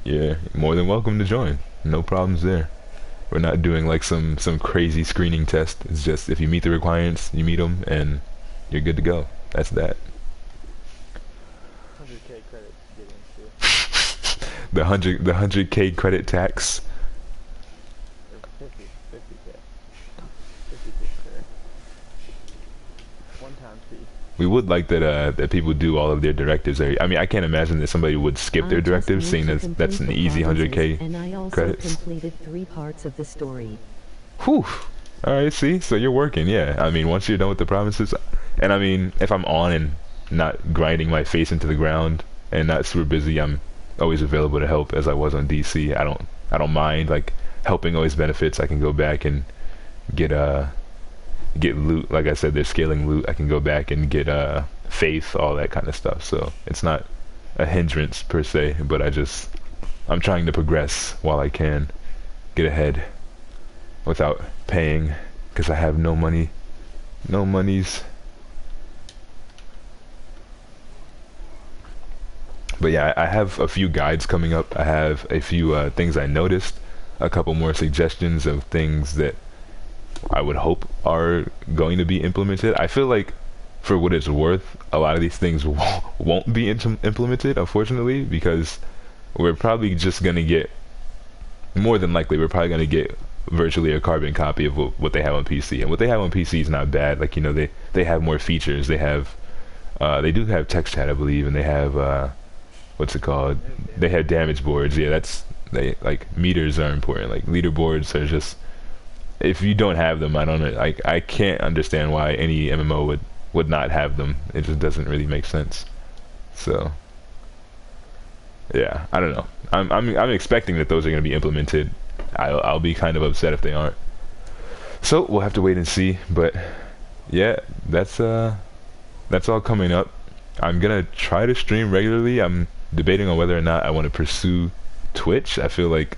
yeah, more than welcome to join. No problems there. We're not doing like some crazy screening test. It's just if you meet the requirements, you meet them, and you're good to go. That's that. 100K credit to get into. the 100K credit tax. 50K. 50K credit. One-time fee. We would like that people do all of their directives. I mean, I can't imagine that somebody would skip their directives, seeing as that's an easy 100K and I also credits. completed 3 parts of the story. Whew. Alright, see? So you're working, yeah. I mean, once you're done with the provinces, And I mean, if I'm on and not grinding my face into the ground and not super busy, I'm always available to help as I was on DC. I don't mind, like helping always benefits. I can go back and get loot. Like I said, they're scaling loot. I can go back and get faith, all that kind of stuff. So it's not a hindrance per se, but I'm trying to progress while I can, get ahead without paying, because I have no money, no monies. But yeah, I have a few guides coming up. I have a few things I noticed, a couple more suggestions of things that I would hope are going to be implemented. I feel like, for what it's worth, a lot of these things won't be implemented, unfortunately, because we're probably just going to get, more than likely, we're probably going to get virtually a carbon copy of what they have on PC. And what they have on PC is not bad. Like, you know, they have more features. They have, they do have text chat, I believe, and they have, what's it called? They have damage boards. Yeah, like, meters are important. Like, leaderboards are just, if you don't have them, I don't know. I can't understand why any MMO would not have them. It just doesn't really make sense. So, yeah, I don't know. I'm expecting that those are going to be implemented. I'll be kind of upset if they aren't. So we'll have to wait and see. But yeah, that's all coming up. I'm gonna try to stream regularly. I'm debating on whether or not I want to pursue Twitch. I feel like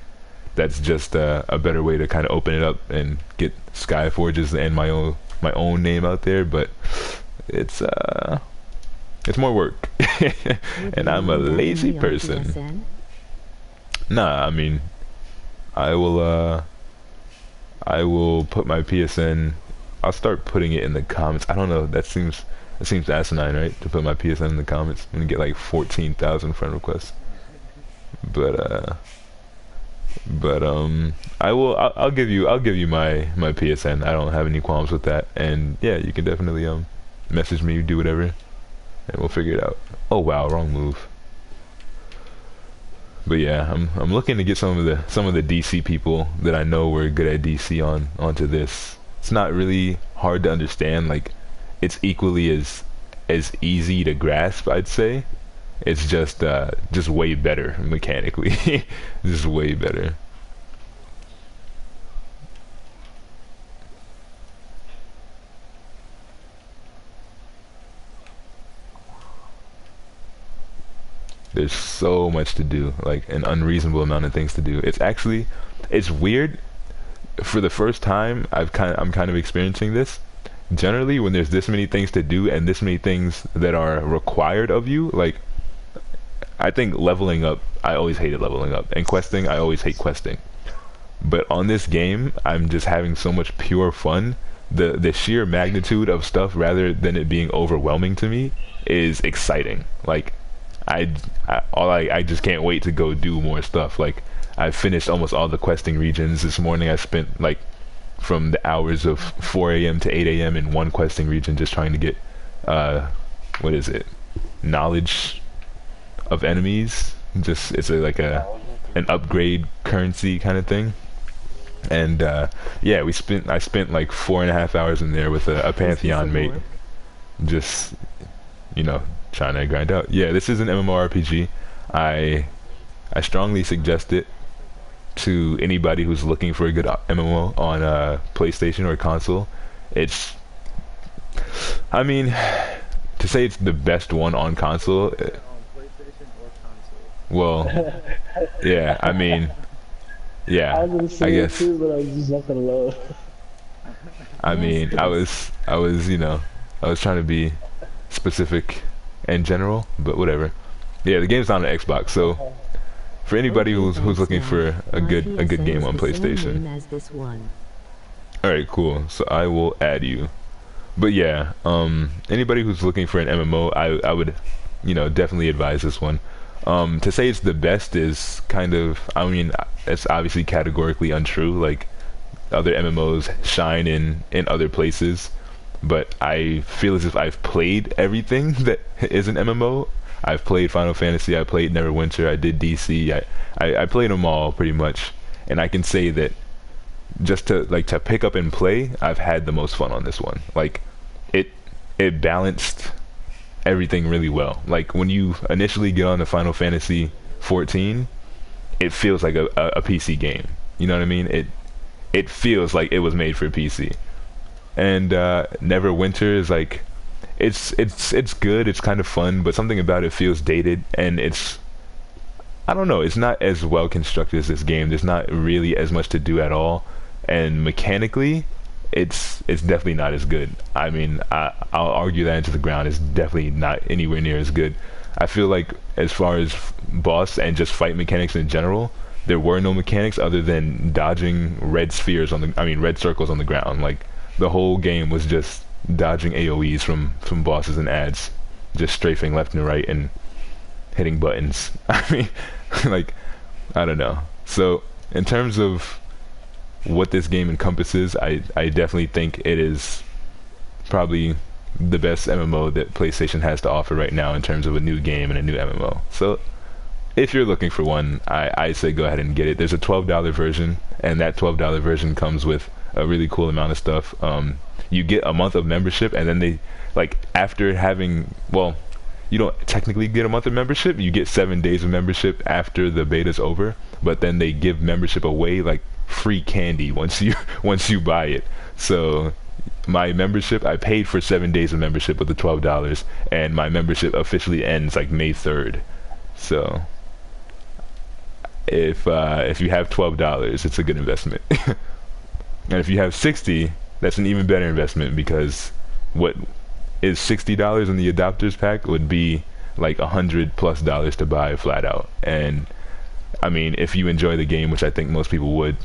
that's just a better way to kind of open it up and get Skyforge's and my own name out there. But it's more work, and I'm a lazy person. Nah, I mean, I will put my PSN. I'll start putting it in the comments. I don't know. That seems asinine, right? To put my PSN in the comments. I'm gonna get like 14,000 friend requests. But I'll give you my PSN. I don't have any qualms with that. And yeah, you can definitely message me, do whatever, and we'll figure it out. Oh wow, wrong move. But yeah, I'm looking to get some of the DC people that I know were good at DC onto this. It's not really hard to understand. Like, it's equally as easy to grasp, I'd say. It's just way better mechanically. Just way better. There's so much to do, like an unreasonable amount of things to do. It's weird. For the first time, I'm kind of experiencing this. Generally, when there's this many things to do and this many things that are required of you, like, I think leveling up, I always hated leveling up, and questing, I always hate questing. But on this game, I'm just having so much pure fun. The sheer magnitude of stuff, rather than it being overwhelming to me, is exciting. Like, I just can't wait to go do more stuff. Like, I've finished almost all the questing regions. This morning I spent like from the hours of 4 a.m. to 8 a.m. in one questing region just trying to get what is it? Knowledge of enemies. Just it's like an upgrade currency kind of thing. And yeah, I spent like 4.5 hours in there with a Pantheon mate. Just, you know, trying to grind out. Yeah, this is an MMORPG. I strongly suggest it to anybody who's looking for a good MMO on PlayStation or console. I mean, to say it's the best one on console. On PlayStation or console. Well, yeah. I mean, yeah. I was gonna say I it guess. too, but I was just not gonna load. I mean, I was, you know, I was trying to be specific and general, but whatever. Yeah, the game's on the Xbox, so for anybody who's looking for a good game on PlayStation. Alright, cool. So I will add you. But yeah, anybody who's looking for an MMO, I would, you know, definitely advise this one. To say it's the best is kind of, I mean, it's obviously categorically untrue. Like, other MMOs shine in other places, but I feel as if I've played everything that is an MMO. I've played Final Fantasy, I played Neverwinter, I did DC, I played them all pretty much, and I can say that just to pick up and play, I've had the most fun on this one. Like, it balanced everything really well. Like when you initially get on the Final Fantasy 14, it feels like a PC game. You know what I mean? It feels like it was made for PC. And Neverwinter is like, it's good. It's kind of fun, but something about it feels dated, and I don't know. It's not as well constructed as this game. There's not really as much to do at all, and mechanically, it's definitely not as good. I mean, I'll argue that into the ground. It's definitely not anywhere near as good. I feel like as far as boss and just fight mechanics in general, there were no mechanics other than dodging red circles on the ground. Like the whole game was just dodging AoEs from bosses and ads, just strafing left and right and hitting buttons. I mean, like, I don't know. So in terms of what this game encompasses, I definitely think it is probably the best MMO that PlayStation has to offer right now in terms of a new game and a new MMO. So if you're looking for one, I say go ahead and get it. There's a $12 version, and that $12 version comes with a really cool amount of stuff. You get a month of membership, and then they, like, after having, well, you don't technically get a month of membership. You get 7 days of membership after the beta's over, but then they give membership away like free candy once you buy it. So my membership, I paid for 7 days of membership with the $12, and my membership officially ends like May 3rd. So if you have $12, it's a good investment. And if you have 60, that's an even better investment, because what is $60 in the adopters pack would be like $100+ to buy flat out. And I mean, if you enjoy the game, which I think most people would,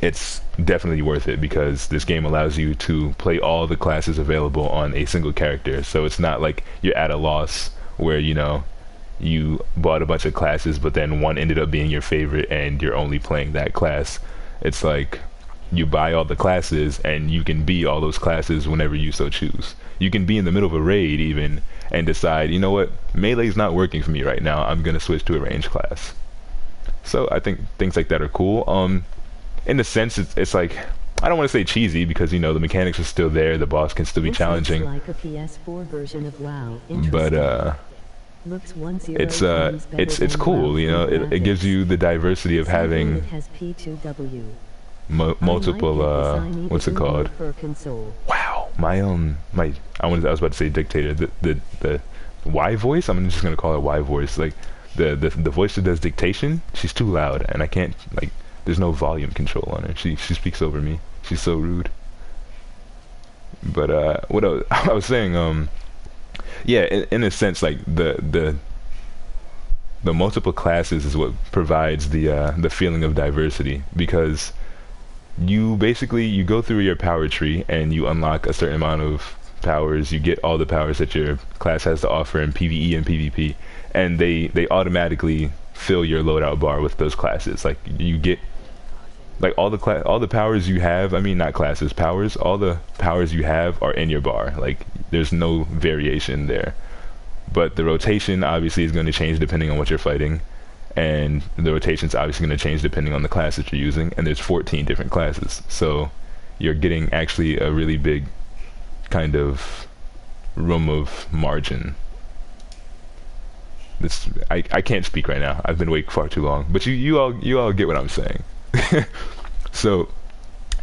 it's definitely worth it, because this game allows you to play all the classes available on a single character. So it's not like you're at a loss where, you know, you bought a bunch of classes but then one ended up being your favorite and you're only playing that class. It's like you buy all the classes and you can be all those classes whenever you so choose. You can be in the middle of a raid even and decide, you know what, melee's not working for me right now, I'm gonna switch to a range class. So I think things like that are cool. In a sense, it's like, I don't want to say cheesy, because, you know, the mechanics are still there, the boss can still be challenging. Like a PS4 version of WoW. But it's cool, you know. It gives you the diversity of having multiple what's it called? Wow, I was about to say dictator. The Y voice. I'm just gonna call it Y voice. Like the voice that does dictation. She's too loud, and I can't, like, there's no volume control on her. She speaks over me. She's so rude. But what I was saying, yeah, in a sense, like the multiple classes is what provides the feeling of diversity, because you go through your power tree and you unlock a certain amount of powers. You get all the powers that your class has to offer in PvE and PvP, and they automatically fill your loadout bar with those classes. Like, you get, like, all the powers you have, I mean, not classes, powers, all the powers you have are in your bar. Like, there's no variation there. But the rotation obviously is going to change depending on what you're fighting, and the rotation's obviously going to change depending on the class that you're using, and there's 14 different classes. So you're getting actually a really big kind of room of margin. I can't speak right now. I've been awake far too long. But you all get what I'm saying. So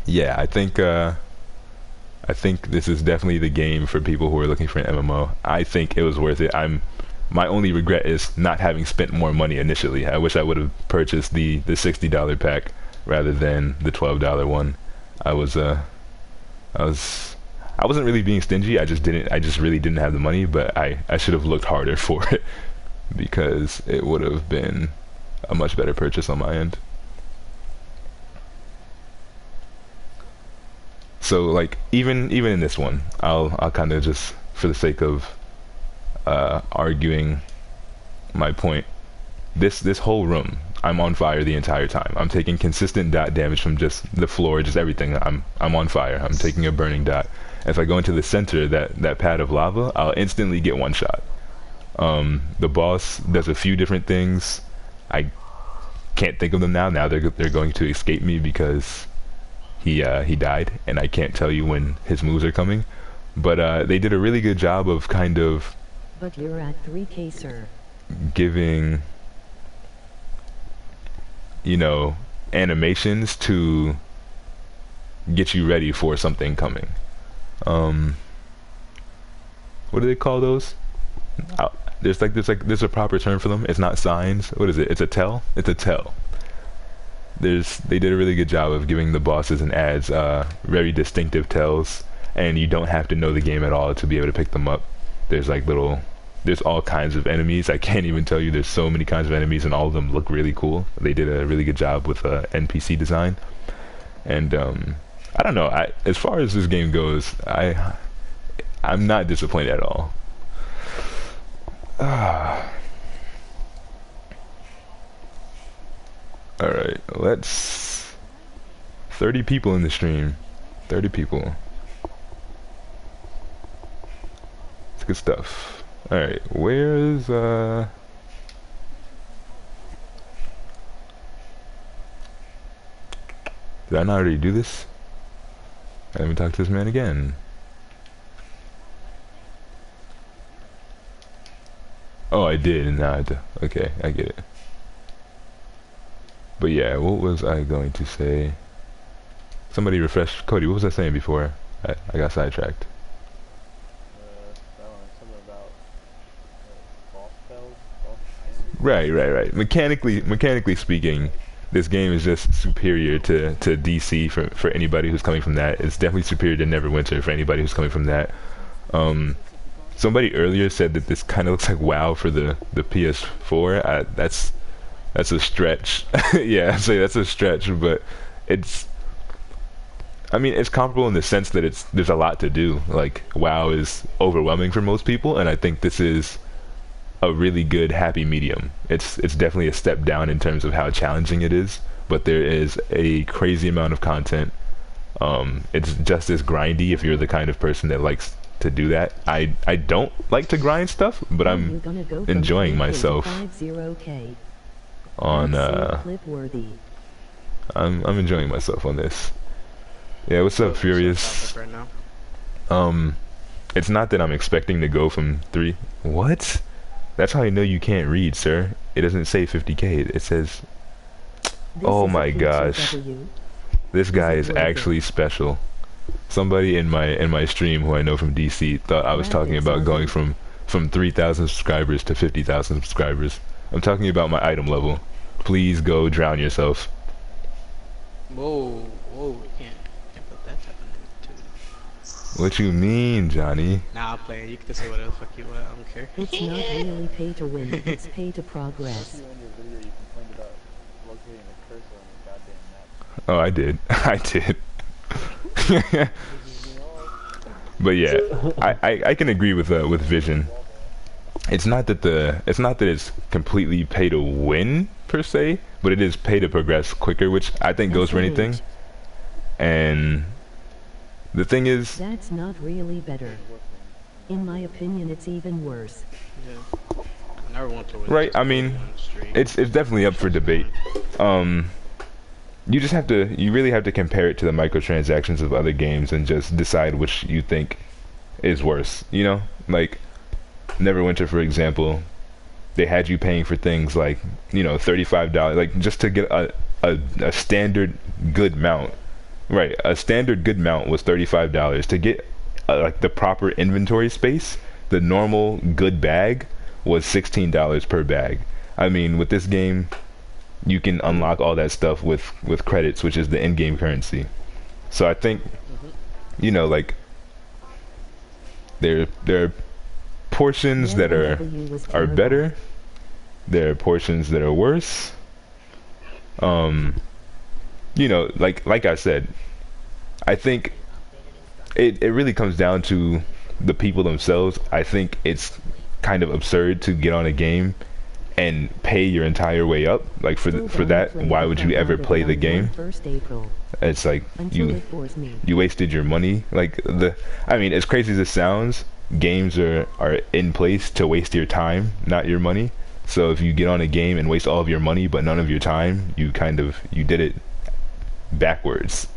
yeah, I think this is definitely the game for people who are looking for an MMO. I think it was worth it. My only regret is not having spent more money initially. I wish I would have purchased the $60 pack rather than the $12 one. I wasn't really being stingy. I just really didn't have the money, but I should have looked harder for it, because it would have been a much better purchase on my end. So, like, even in this one, I'll kind of just, for the sake of arguing my point, this whole room, I'm on fire the entire time. I'm taking consistent dot damage from just the floor, just everything. I'm on fire. I'm taking a burning dot. If I go into the center, that pad of lava, I'll instantly get one shot. The boss does a few different things. I can't think of them now. Now they're going to escape me because he died, and I can't tell you when his moves are coming. But they did a really good job of kind of But you're at 3K, sir. giving, you know, animations to get you ready for something coming. What do they call those? There's a proper term for them. It's not signs. What is it? It's a tell. It's a tell. They did a really good job of giving the bosses and ads very distinctive tells, and you don't have to know the game at all to be able to pick them up. There's all kinds of enemies. I can't even tell you. There's so many kinds of enemies, and all of them look really cool. They did a really good job with NPC design, and I don't know. As far as this game goes, I'm not disappointed at all. Alright, let's... 30 people in the stream. 30 people. It's good stuff. Alright, where's did I not already do this? I haven't talked to this man again. Oh, I did, and now I do. Okay, I get it. But yeah, what was I going to say? Somebody refresh. Cody, what was I saying before? I got sidetracked. Something about boss spells, Right. Mechanically speaking, this game is just superior to DC for anybody who's coming from that. It's definitely superior to Neverwinter for anybody who's coming from that. Somebody earlier said that this kind of looks like WoW for the PS4. That's a stretch. Yeah, I'd say that's a stretch, but it's comparable in the sense that there's a lot to do. Like, WoW is overwhelming for most people, and I think this is a really good happy medium. It's definitely a step down in terms of how challenging it is, but there is a crazy amount of content. It's just as grindy if you're the kind of person that likes to do that. I don't like to grind stuff, but I'm enjoying myself on I'm enjoying myself on this. Yeah, what's up, Furious? It's not that I'm expecting to go from 3. What? That's how you know you can't read, sir. It doesn't say 50K. It says, oh my gosh, this guy is actually special. Somebody in my stream who I know from DC thought I was talking about going from 3,000 subscribers to 50,000 subscribers. I'm talking about my item level. Please go drown yourself. Whoa, you can't put that type of name too. What you mean, Johnny? Nah, I'm playing. You can say whatever the fuck you want. I don't care. It's not really pay to win, it's pay to progress. in your video you complained about locating a cursor on the goddamn map. Oh, I did. I did. But yeah, I can agree with Vision. It's not that it's completely pay to win per se, but it is pay to progress quicker, which I think goes for anything. And the thing is, that's not really better. In my opinion, it's even worse. Yeah. I never want to win. Right? I mean, it's definitely up for debate. You really have to compare it to the microtransactions of other games and just decide which you think is worse. You know, like Neverwinter, for example, they had you paying for things like, you know, $35, like just to get a standard good mount. Right, a standard good mount was $35. To get like the proper inventory space, the normal good bag was $16 per bag. I mean, with this game, you can unlock all that stuff with credits, which is the in-game currency. So I think, you know, like there are portions that are better. There are portions that are worse. You know, like I said, I think it really comes down to the people themselves. I think it's kind of absurd to get on a game and pay your entire way up. Like for that, why would you ever play the game? It's like you wasted your money. Like I mean, as crazy as it sounds, games are in place to waste your time, not your money. So if you get on a game and waste all of your money but none of your time, you did it backwards.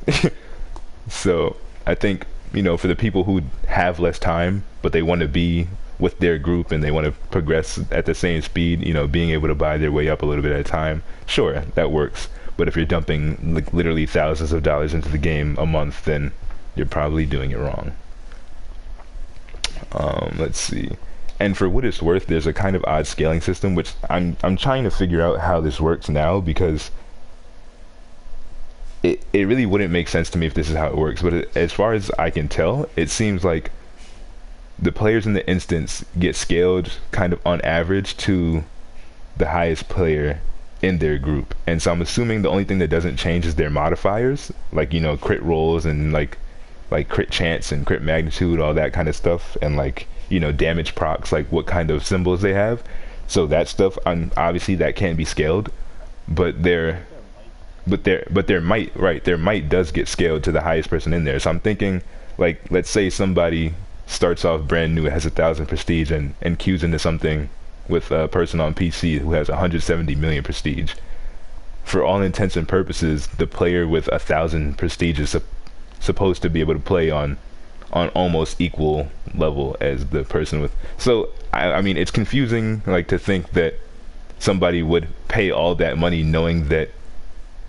So I think you know, for the people who have less time, but they want to be with their group and they want to progress at the same speed, you know, being able to buy their way up a little bit at a time, sure, that works. But if you're dumping like literally thousands of dollars into the game a month, then you're probably doing it wrong. Let's see. And for what it's worth, there's a kind of odd scaling system, which I'm trying to figure out how this works now, because it really wouldn't make sense to me if this is how it works. But as far as I can tell, it seems like the players in the instance get scaled kind of on average to the highest player in their group. And so I'm assuming the only thing that doesn't change is their modifiers, like, you know, crit rolls and like crit chance and crit magnitude, all that kind of stuff, and like, you know, damage procs, like what kind of symbols they have. So that stuff, obviously that can't be scaled, but their might does get scaled to the highest person in there. So I'm thinking, like, let's say somebody starts off brand new, has 1,000 prestige, and queues into something with a person on PC who has 170 million prestige. For all intents and purposes, the player with 1,000 prestige is supposed to be able to play on almost equal level as the person with. So I mean, it's confusing, like, to think that somebody would pay all that money knowing that,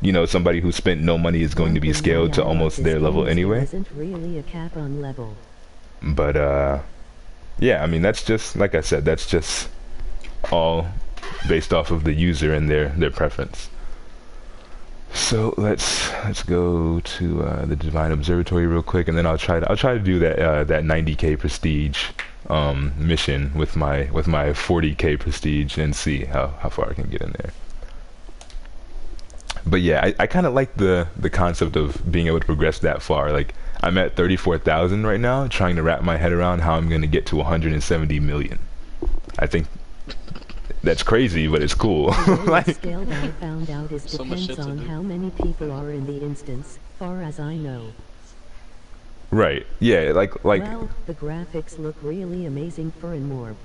you know, somebody who spent no money is going to be scaled to almost their level anyway. Isn't really a cap on level. But yeah, I mean, that's just, like I said, that's just all based off of the user and their preference. So let's go to the Divine Observatory real quick, and then I'll try to do that 90k prestige mission with my 40k prestige and see how far I can get in there. But yeah, I kind of like the concept of being able to progress that far. Like, I'm at 34,000 right now, trying to wrap my head around how I'm going to get to 170 million. I think that's crazy, but it's cool. Like, scale that I found out is depends on how many people are in the instance, far as I know. Right. Yeah, like well, the graphics look really amazing for Morg.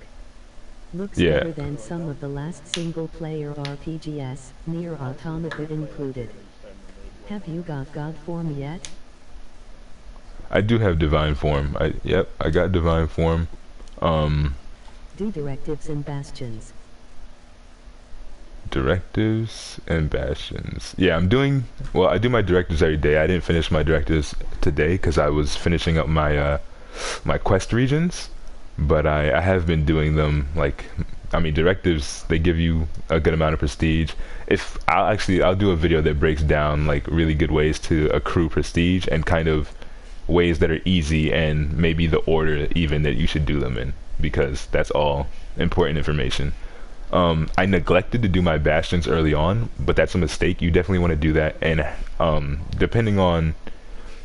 Looks better than some of the last single-player RPGs, Nier Automata included. Have you got God form yet? I do have divine form. I got divine form. Do directives and bastions. Directives and bastions. Yeah, I'm doing, well, I do my directives every day. I didn't finish my directives today because I was finishing up my my quest regions, but I have been doing them. Like, I mean, directives, they give you a good amount of prestige. If I'll do a video that breaks down like really good ways to accrue prestige and kind of ways that are easy and maybe the order even that you should do them in, because that's all important information. I neglected to do my bastions early on, but that's a mistake. You definitely want to do that, and depending on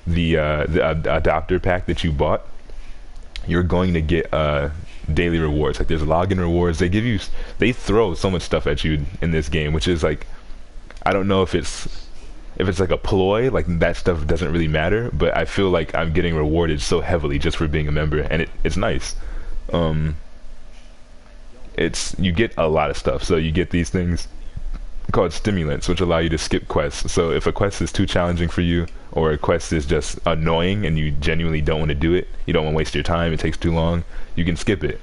the adopter pack that you bought, you're going to get daily rewards. Like, there's login rewards. They throw so much stuff at you in this game, which is like, I don't know if it's like a ploy, like that stuff doesn't really matter, but I feel like I'm getting rewarded so heavily just for being a member, and it's nice. You get a lot of stuff. So you get these things called stimulants, which allow you to skip quests. So if a quest is too challenging for you, or a quest is just annoying and you genuinely don't want to do it, you don't want to waste your time, it takes too long, you can skip it.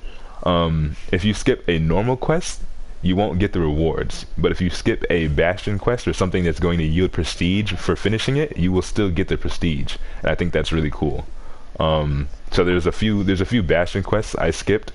If you skip a normal quest, you won't get the rewards. But if you skip a bastion quest or something that's going to yield prestige for finishing it, you will still get the prestige. And I think that's really cool. So there's a few bastion quests I skipped.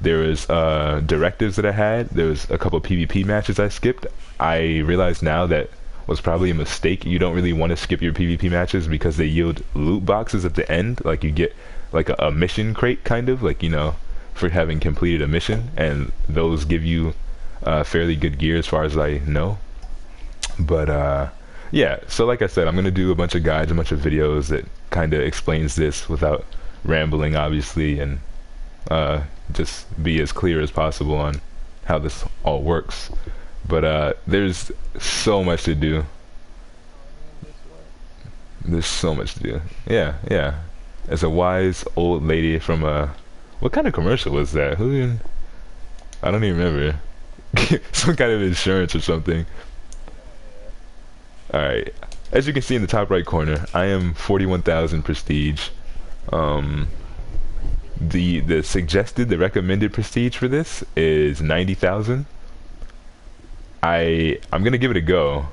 There was directives that I had. There was a couple PvP matches I skipped. I realize now that was probably a mistake. You don't really want to skip your PvP matches because they yield loot boxes at the end. Like, you get like a mission crate, kind of, like, you know, for having completed a mission, and those give you fairly good gear as far as I know. But yeah, so like I said, I'm gonna do a bunch of guides, a bunch of videos that kind of explains this without rambling, obviously, and just be as clear as possible on how this all works. But there's so much to do. There's so much to do. Yeah. As a wise old lady from what kind of commercial was that? I don't even remember. Some kind of insurance or something. Alright. As you can see in the top right corner, I am 41,000 prestige. Um, the suggested, the recommended prestige for this is 90,000. I'm gonna give it a go.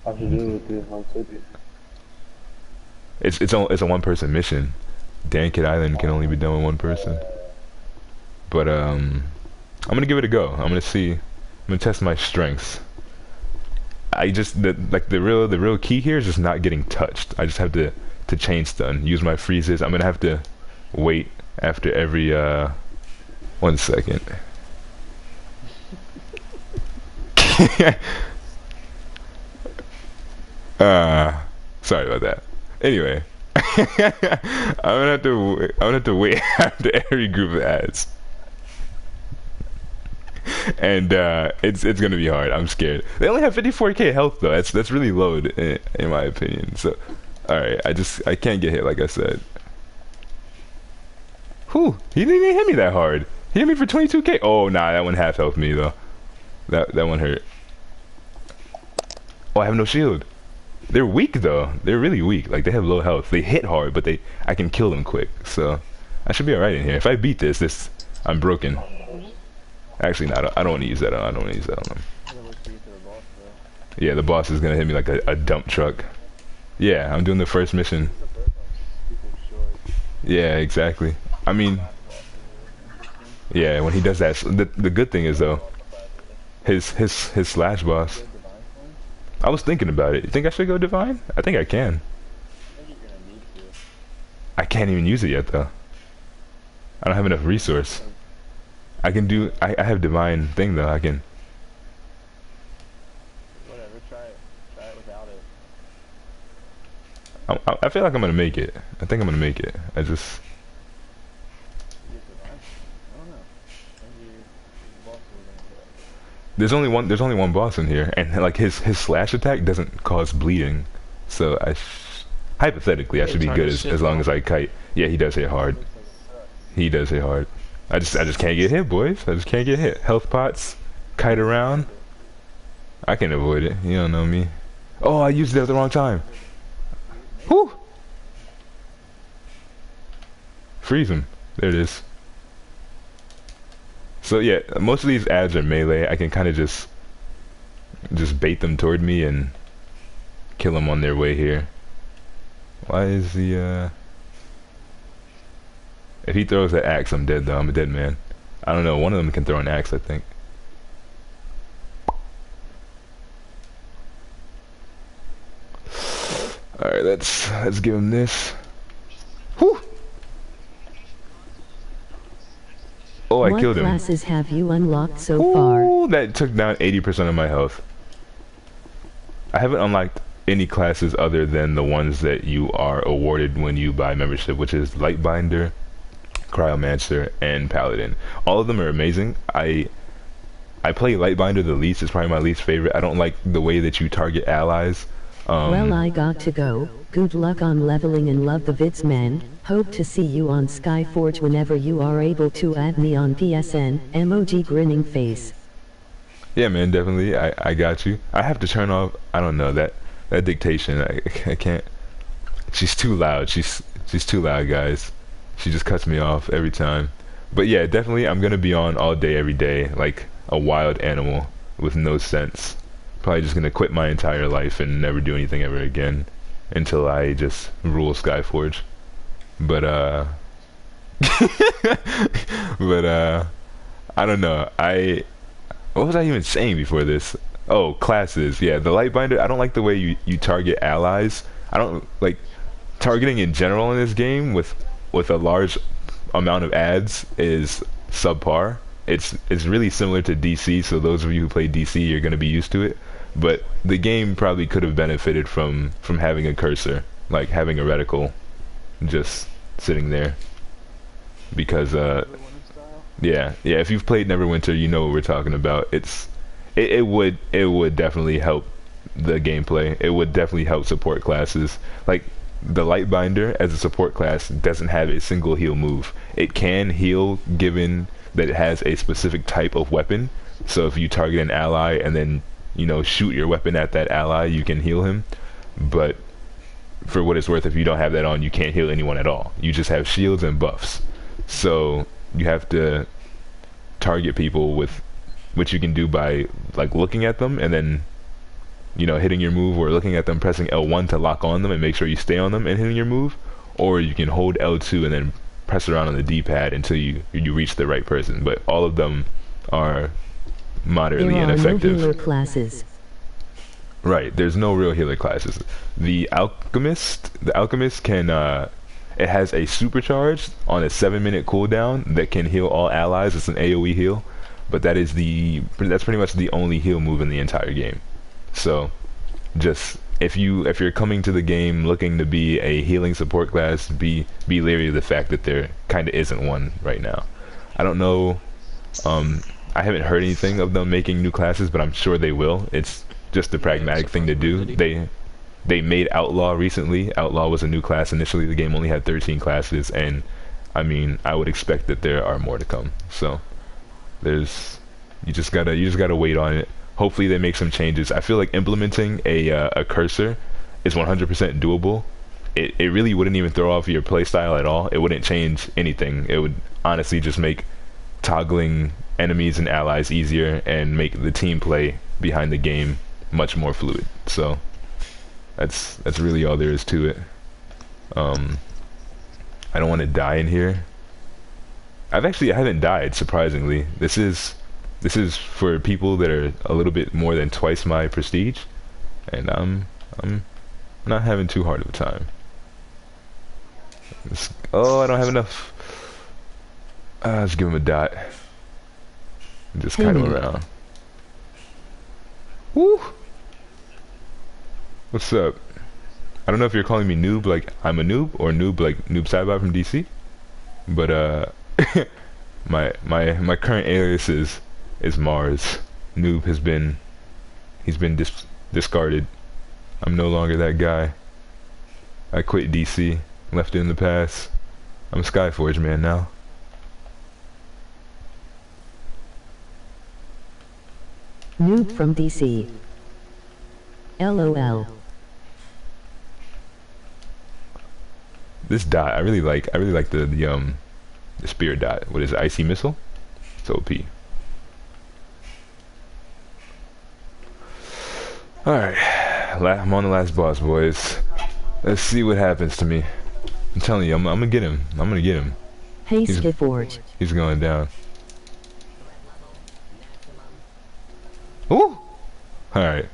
I should do it with you. It's a one person mission. Dankit Island can only be done with one person. But I'm gonna give it a go. I'm gonna see. I'm gonna test my strengths. The real key here is just not getting touched. I just have to chain stun. Use my freezes. I'm gonna have to wait after every 1 second. Sorry about that. Anyway, I'm gonna have to wait after every group of ads, and it's gonna be hard. I'm scared. They only have 54k health though. That's really low in my opinion. So, all right, I can't get hit like I said. Whew, he didn't even hit me that hard. He hit me for 22k. Oh nah, that one half health me though. That one hurt. Oh, I have no shield. They're weak though. They're really weak. Like they have low health. They hit hard, but I can kill them quick. So I should be alright in here. If I beat this, I'm broken. Actually, no, I don't want to use that. I don't want to use that on them. Yeah, the boss is gonna hit me like a dump truck. Yeah, I'm doing the first mission. Yeah, exactly. I mean, yeah, when he does that, the good thing is though, his slash boss. I was thinking about it. You think I should go divine? I think I can. I can't even use it yet though. I don't have enough resource. I can do. I have divine thing though. I can. Whatever. Try it. Try it without it. I feel like I'm gonna make it. I think I'm gonna make it. I just. There's only one boss in here, and like his slash attack doesn't cause bleeding, so hypothetically I should be good as long as I kite. Yeah, he does hit hard. He does hit hard. I just can't get hit, boys. I just can't get hit. Health pots, kite around. I can avoid it. You don't know me. Oh, I used it at the wrong time. Whew. Freeze him. There it is. So yeah, most of these ads are melee. I can kind of just bait them toward me and kill them on their way here. Why is the if he throws an axe, I'm dead though. I'm a dead man. I don't know. One of them can throw an axe, I think. All right, let's give him this. Whew. Oh, I killed him. What classes have you unlocked so Ooh, far? that took down 80% of my health. I haven't unlocked any classes other than the ones that you are awarded when you buy membership, which is Lightbinder, Cryomancer, and Paladin. All of them are amazing. I play Lightbinder the least. It's probably my least favorite. I don't like the way that you target allies. Well, I got to go. Good luck on leveling and love the vids, man. Hope to see you on Skyforge whenever you are able to add me on PSN. Emoji grinning face. Yeah, man, definitely. I got you. I have to turn off. I don't know that dictation. I can't. She's too loud. She's too loud, guys. She just cuts me off every time. But yeah, definitely. I'm gonna be on all day, every day, like a wild animal with no sense. Probably just gonna quit my entire life and never do anything ever again until I just rule Skyforge. But I don't know. What was I even saying before this? Oh, classes. Yeah, the Lightbinder. I don't like the way you target allies. I don't like targeting in general in this game with a large amount of ads is subpar. It's really similar to DC. So those of you who play DC, you're gonna be used to it. But the game probably could have benefited from having a cursor, like having a reticle, just sitting there. Because yeah, if you've played Neverwinter, you know what we're talking about. It would definitely help the gameplay. It would definitely help support classes. Like the Lightbinder as a support class doesn't have a single heal move. It can heal given that it has a specific type of weapon. So if you target an ally and then shoot your weapon at that ally, you can heal him. But for what it's worth, if you don't have that on, you can't heal anyone at all. You just have shields and buffs. So you have to target people with, which you can do by like looking at them and then, you know, hitting your move, or looking at them, pressing L1 to lock on them and make sure you stay on them and hitting your move, or you can hold L2 and then press around on the D-pad until you reach the right person. But all of them are moderately ineffective. There are no healer classes. Right, there's no real healer classes. The alchemist can it has a supercharge on a 7-minute cooldown that can heal all allies. It's an AoE heal, but that's pretty much the only heal move in the entire game. So just if you're coming to the game looking to be a healing support class, be leery of the fact that there kind of isn't one right now. I don't know, I haven't heard anything of them making new classes, but I'm sure they will. It's just the pragmatic thing to do. They made Outlaw recently. Outlaw was a new class initially. The game only had 13 classes, and I mean, I would expect that there are more to come. So you just gotta wait on it. Hopefully they make some changes. I feel like implementing a cursor is 100% doable. It really wouldn't even throw off your playstyle at all. It wouldn't change anything. It would honestly just make toggling enemies and allies easier and make the team play behind the game much more fluid. So that's really all there is to it. I don't want to die in here. I haven't died, surprisingly. This is for people that are a little bit more than twice my prestige, and I'm not having too hard of a time. I don't have enough. Let's give him a dot. And just kite him around. Woo! What's up? I don't know if you're calling me noob like I'm a noob, or noob like Noob Saibot from DC, but my current alias is Mars. Noob he's been discarded. I'm no longer that guy. I quit DC, left it in the past. I'm a Skyforge man now. Noob from DC. LOL. This dot, I really like the spear dot. What is it? Icy missile? It's OP. Alright, I'm on the last boss, boys. Let's see what happens to me. I'm telling you, I'm gonna get him. I'm gonna get him. Hey, Skyforge. He's going down. Ooh! Alright.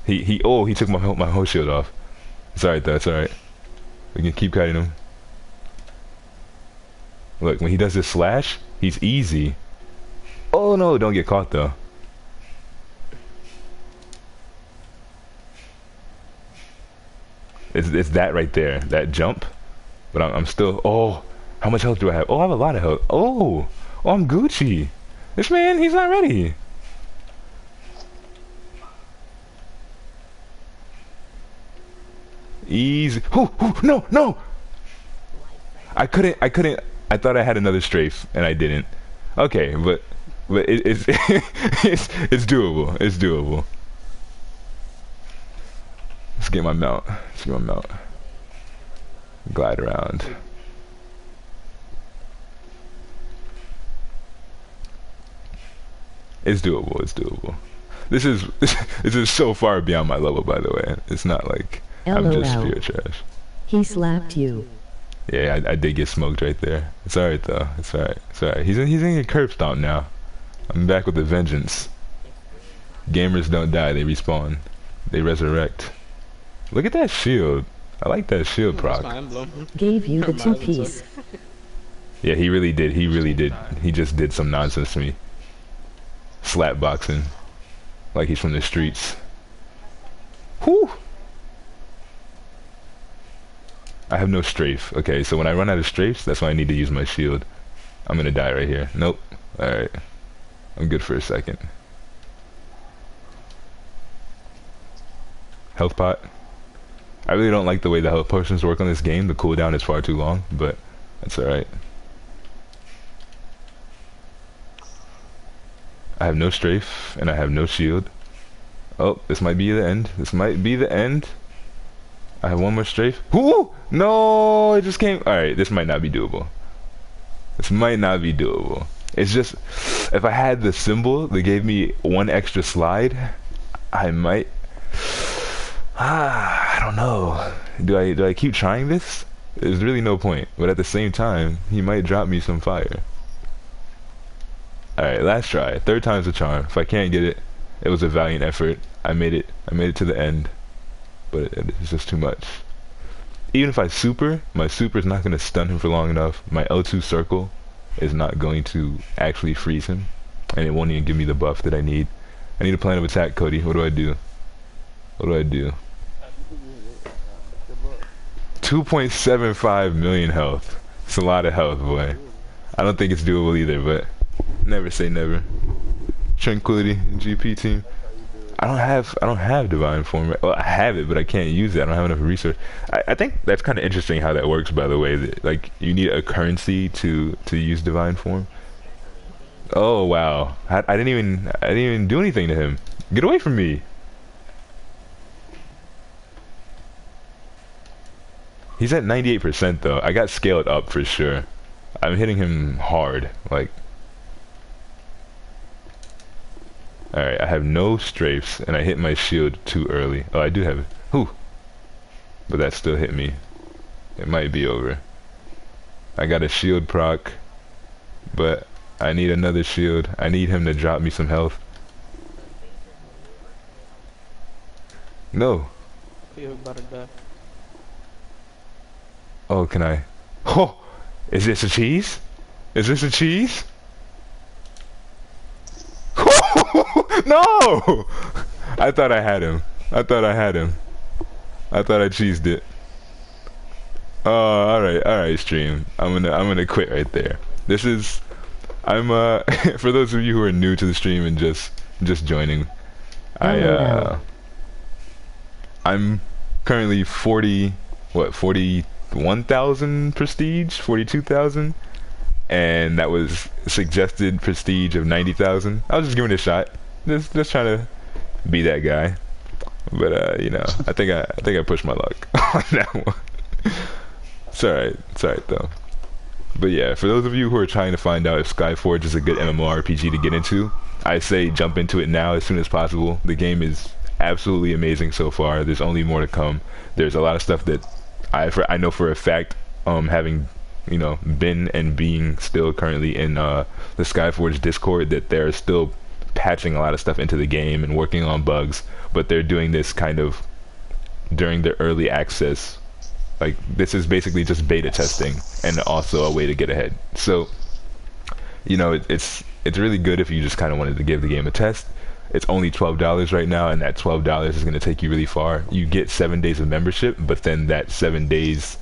He took my whole shield off. It's alright though, it's alright. We can keep kiting him. Look, when he does this slash, he's easy. Oh no, don't get caught though. It's that right there, that jump. But I'm still, oh, how much health do I have? Oh, I have a lot of health. Oh, I'm Gucci. This man, he's not ready. Easy. No, no. I thought I had another strafe and I didn't. Okay, but it's it's doable. It's doable. Let's get my mount. Glide around. It's doable. It's doable. This is so far beyond my level, by the way. It's not like I'm just pure trash. He slapped you. Yeah, I did get smoked right there. It's alright though. It's alright. It's alright. He's in a curb stomp now. I'm back with a vengeance. Gamers don't die, they respawn. They resurrect. Look at that shield. I like that shield proc. Gave you the 2-piece. Yeah, he really did. He really did. He just did some nonsense to me. Slap boxing. Like he's from the streets. Whew! I have no strafe. Okay, so when I run out of strafes, that's when I need to use my shield. I'm gonna die right here. Nope. Alright. I'm good for a second. Health pot. I really don't like the way the health potions work on this game. The cooldown is far too long, but that's alright. I have no strafe, and I have no shield. Oh, this might be the end. This might be the end. I have one more strafe. Ooh! No, it just came. Alright, this might not be doable. This might not be doable. It's just, if I had the symbol that gave me one extra slide, I might. I don't know. Do I keep trying this? There's really no point. But at the same time, he might drop me some fire. Alright, last try. Third time's the charm. If I can't get it, it was a valiant effort. I made it to the end. But it's just too much. Even if I super, my super is not going to stun him for long enough. My L2 circle is not going to actually freeze him. And it won't even give me the buff that I need. I need a plan of attack, Cody. What do I do? What do I do? 2.75 million health. It's a lot of health, boy. I don't think it's doable either, but never say never. Tranquility, GP team. I don't have divine form. Well, I have it, but I can't use it. I don't have enough resource. I think that's kind of interesting how that works. By the way, that, like, you need a currency to use divine form. Oh wow! I didn't even do anything to him. Get away from me! He's at 98% though. I got scaled up for sure. I'm hitting him hard. Like. Alright, I have no strafes, and I hit my shield too early. Oh, I do have it. Whew. But that still hit me. It might be over. I got a shield proc, but I need another shield. I need him to drop me some health. No. You're about to die. Oh, can I? Oh! Is this a cheese? Is this a cheese? No! I thought I had him. I thought I cheesed it. Oh, alright, stream. I'm gonna quit right there. This is, for those of you who are new to the stream and just joining, I'm currently 41,000 prestige, 42,000. And that was suggested prestige of 90,000. I was just giving it a shot, just trying to be that guy. But you know, I think I pushed my luck on that one. It's alright though. But yeah, for those of you who are trying to find out if Skyforge is a good MMORPG to get into, I say jump into it now as soon as possible. The game is absolutely amazing so far. There's only more to come. There's a lot of stuff that I know for a fact, having been and being still currently in the Skyforge Discord, that they're still patching a lot of stuff into the game and working on bugs, but they're doing this kind of during the early access. Like, this is basically just beta testing and also a way to get ahead. So, it's really good if you just kind of wanted to give the game a test. It's only $12 right now, and that $12 is going to take you really far. You get 7 days of membership, but then that 7 days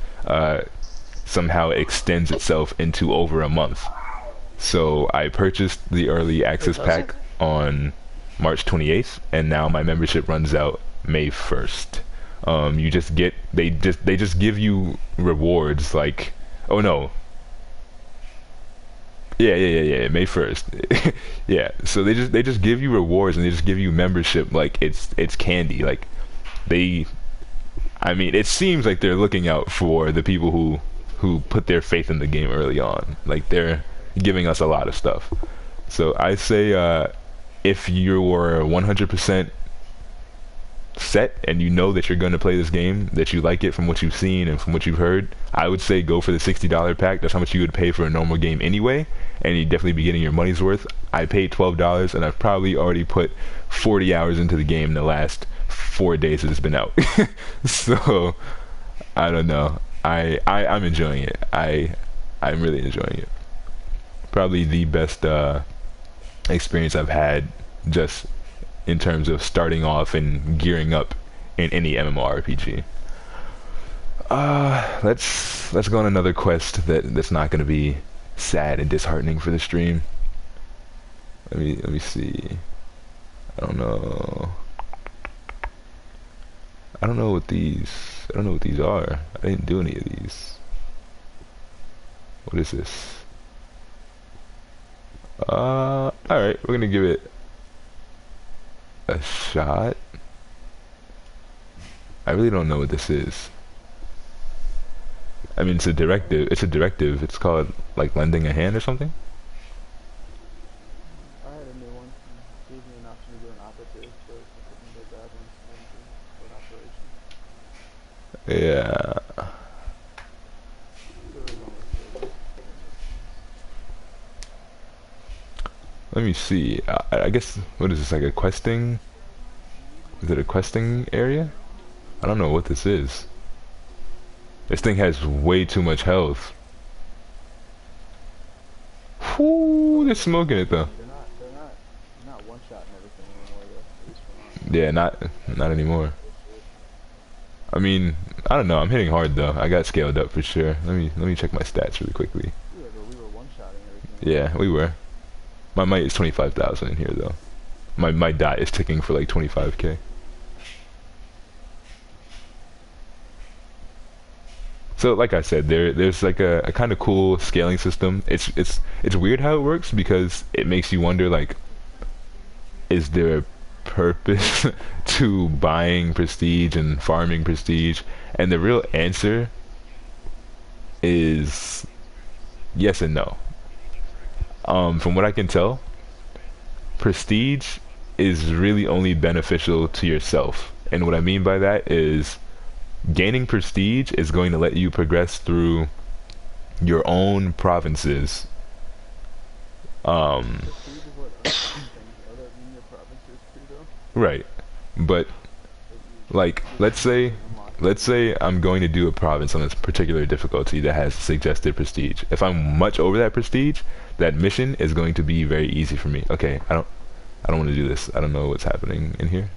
somehow extends itself into over a month. So I purchased the early access pack on March 28th, and now my membership runs out May 1st. You just get, they just give you rewards, like, oh no, yeah, May 1st. Yeah, so they just give you rewards, and they just give you membership like it's candy. Like, it seems like they're looking out for the people who put their faith in the game early on. Like, they're giving us a lot of stuff. So I say, if you were 100% set and you know that you're going to play this game, that you like it from what you've seen and from what you've heard, I would say go for the $60 pack. That's how much you would pay for a normal game anyway, and you'd definitely be getting your money's worth. I paid $12, and I've probably already put 40 hours into the game in the last 4 days that it's been out. So I don't know. I'm enjoying it. I'm really enjoying it. Probably the best experience I've had, just in terms of starting off and gearing up in any MMORPG. Let's go on another quest that's not going to be sad and disheartening for the stream. Let me see. I don't know what these are. I didn't do any of these. What is this? Alright, we're gonna give it a shot. I really don't know what this is. I mean, it's a directive. It's a directive. It's called like lending a hand or something. I had a new one. It gave me an option to do an operative, but I couldn't go grab one. So I went to an operation. Yeah. So it was only 30. Let me see. I guess what is this, like a questing? Is it a questing area? I don't know what this is. This thing has way too much health. Whoo, they're smoking it though. They're not one-shotting everything anymore though. At least for mine. Yeah, not anymore. I mean, I don't know. I'm hitting hard though. I got scaled up for sure. Let me check my stats really quickly. Yeah, but we were one-shotting everything. Yeah, we were. My might is 25,000 in here though. My dot is ticking for like 25k. So like I said, there's like a kind of cool scaling system. It's weird how it works because it makes you wonder, like, is there a purpose to buying prestige and farming prestige? And the real answer is yes and no. From what I can tell, prestige is really only beneficial to yourself. And what I mean by that is gaining prestige is going to let you progress through your own provinces. Prestige is what other things in your provinces too, though. Right. But like let's say I'm going to do a province on this particular difficulty that has suggested prestige. If I'm much over that prestige, that mission is going to be very easy for me. Okay, I don't want to do this. I don't know what's happening in here.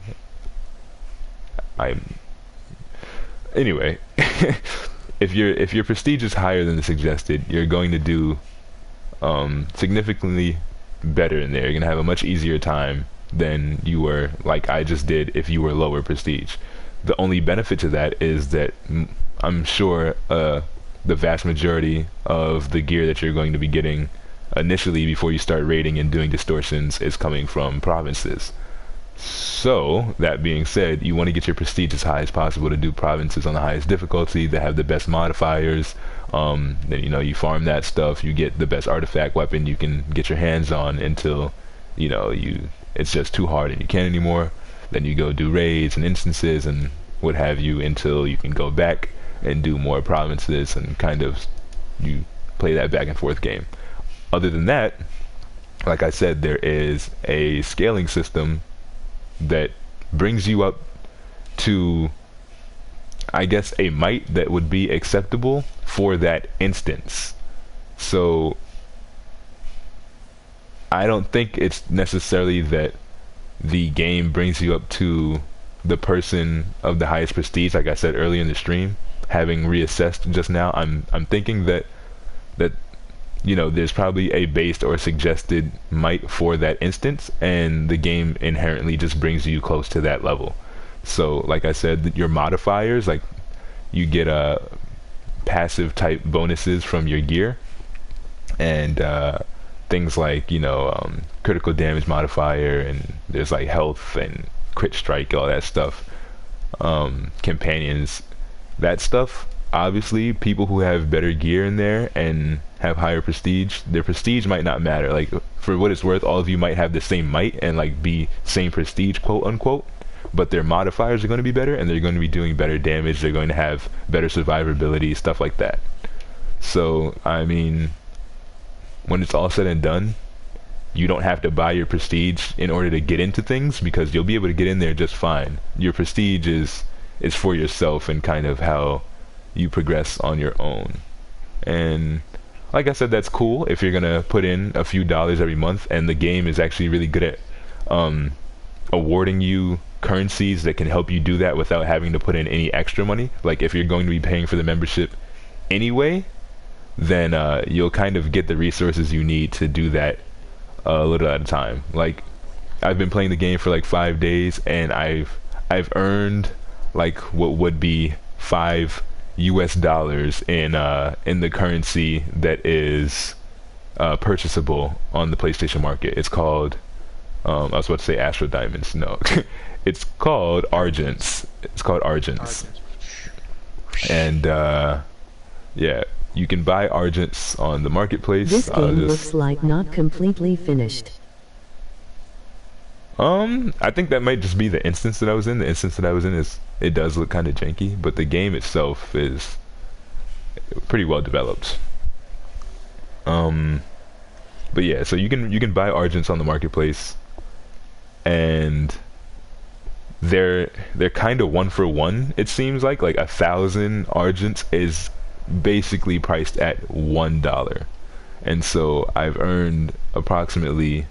Anyway, if your prestige is higher than the suggested, you're going to do significantly better in there. You're gonna have a much easier time than you were, like I just did, if you were lower prestige. The only benefit to that is that I'm sure the vast majority of the gear that you're going to be getting initially before you start raiding and doing distortions is coming from provinces. So, that being said, you want to get your prestige as high as possible to do provinces on the highest difficulty that have the best modifiers. Then, you know, you farm that stuff, you get the best artifact weapon you can get your hands on until, you know, it's just too hard and you can't anymore. Then you go do raids and instances and what have you until you can go back and do more provinces and kind of you play that back and forth game. Other than that, like I said, there is a scaling system that brings you up to, I guess, a might that would be acceptable for that instance. So I don't think it's necessarily that the game brings you up to the person of the highest prestige, like I said earlier in the stream. Having reassessed just now, I'm thinking that you know, there's probably a based or suggested might for that instance, and the game inherently just brings you close to that level. So, like I said, your modifiers, like you get passive type bonuses from your gear, and things like, you know, critical damage modifier, and there's like health and crit strike, all that stuff. Companions, that stuff. Obviously, people who have better gear in there and have higher prestige, their prestige might not matter. Like, for what it's worth, all of you might have the same might and like be same prestige, quote unquote, but their modifiers are going to be better and they're going to be doing better damage. They're going to have better survivability, stuff like that. So, I mean, when it's all said and done, you don't have to buy your prestige in order to get into things, because you'll be able to get in there just fine. Your prestige is for yourself and kind of how you progress on your own. And like I said, that's cool if you're gonna put in a few dollars every month, and the game is actually really good at awarding you currencies that can help you do that without having to put in any extra money. Like, if you're going to be paying for the membership anyway, then you'll kind of get the resources you need to do that a little at a time. Like, I've been playing the game for like 5 days, and I've earned like what would be $5 in the currency that is purchasable on the PlayStation Market. It's called I was about to say Astro Diamonds. No, it's called Argents. It's called Argents. And yeah, you can buy Argents on the marketplace. This game looks like not completely finished. I think that might just be the instance that I was in. The instance that I was in it does look kind of janky, but the game itself is pretty well developed. But yeah, so you can buy Argents on the marketplace, and they're kind of 1-for-1. It seems like 1,000 Argents is basically priced at $1, and so I've earned approximately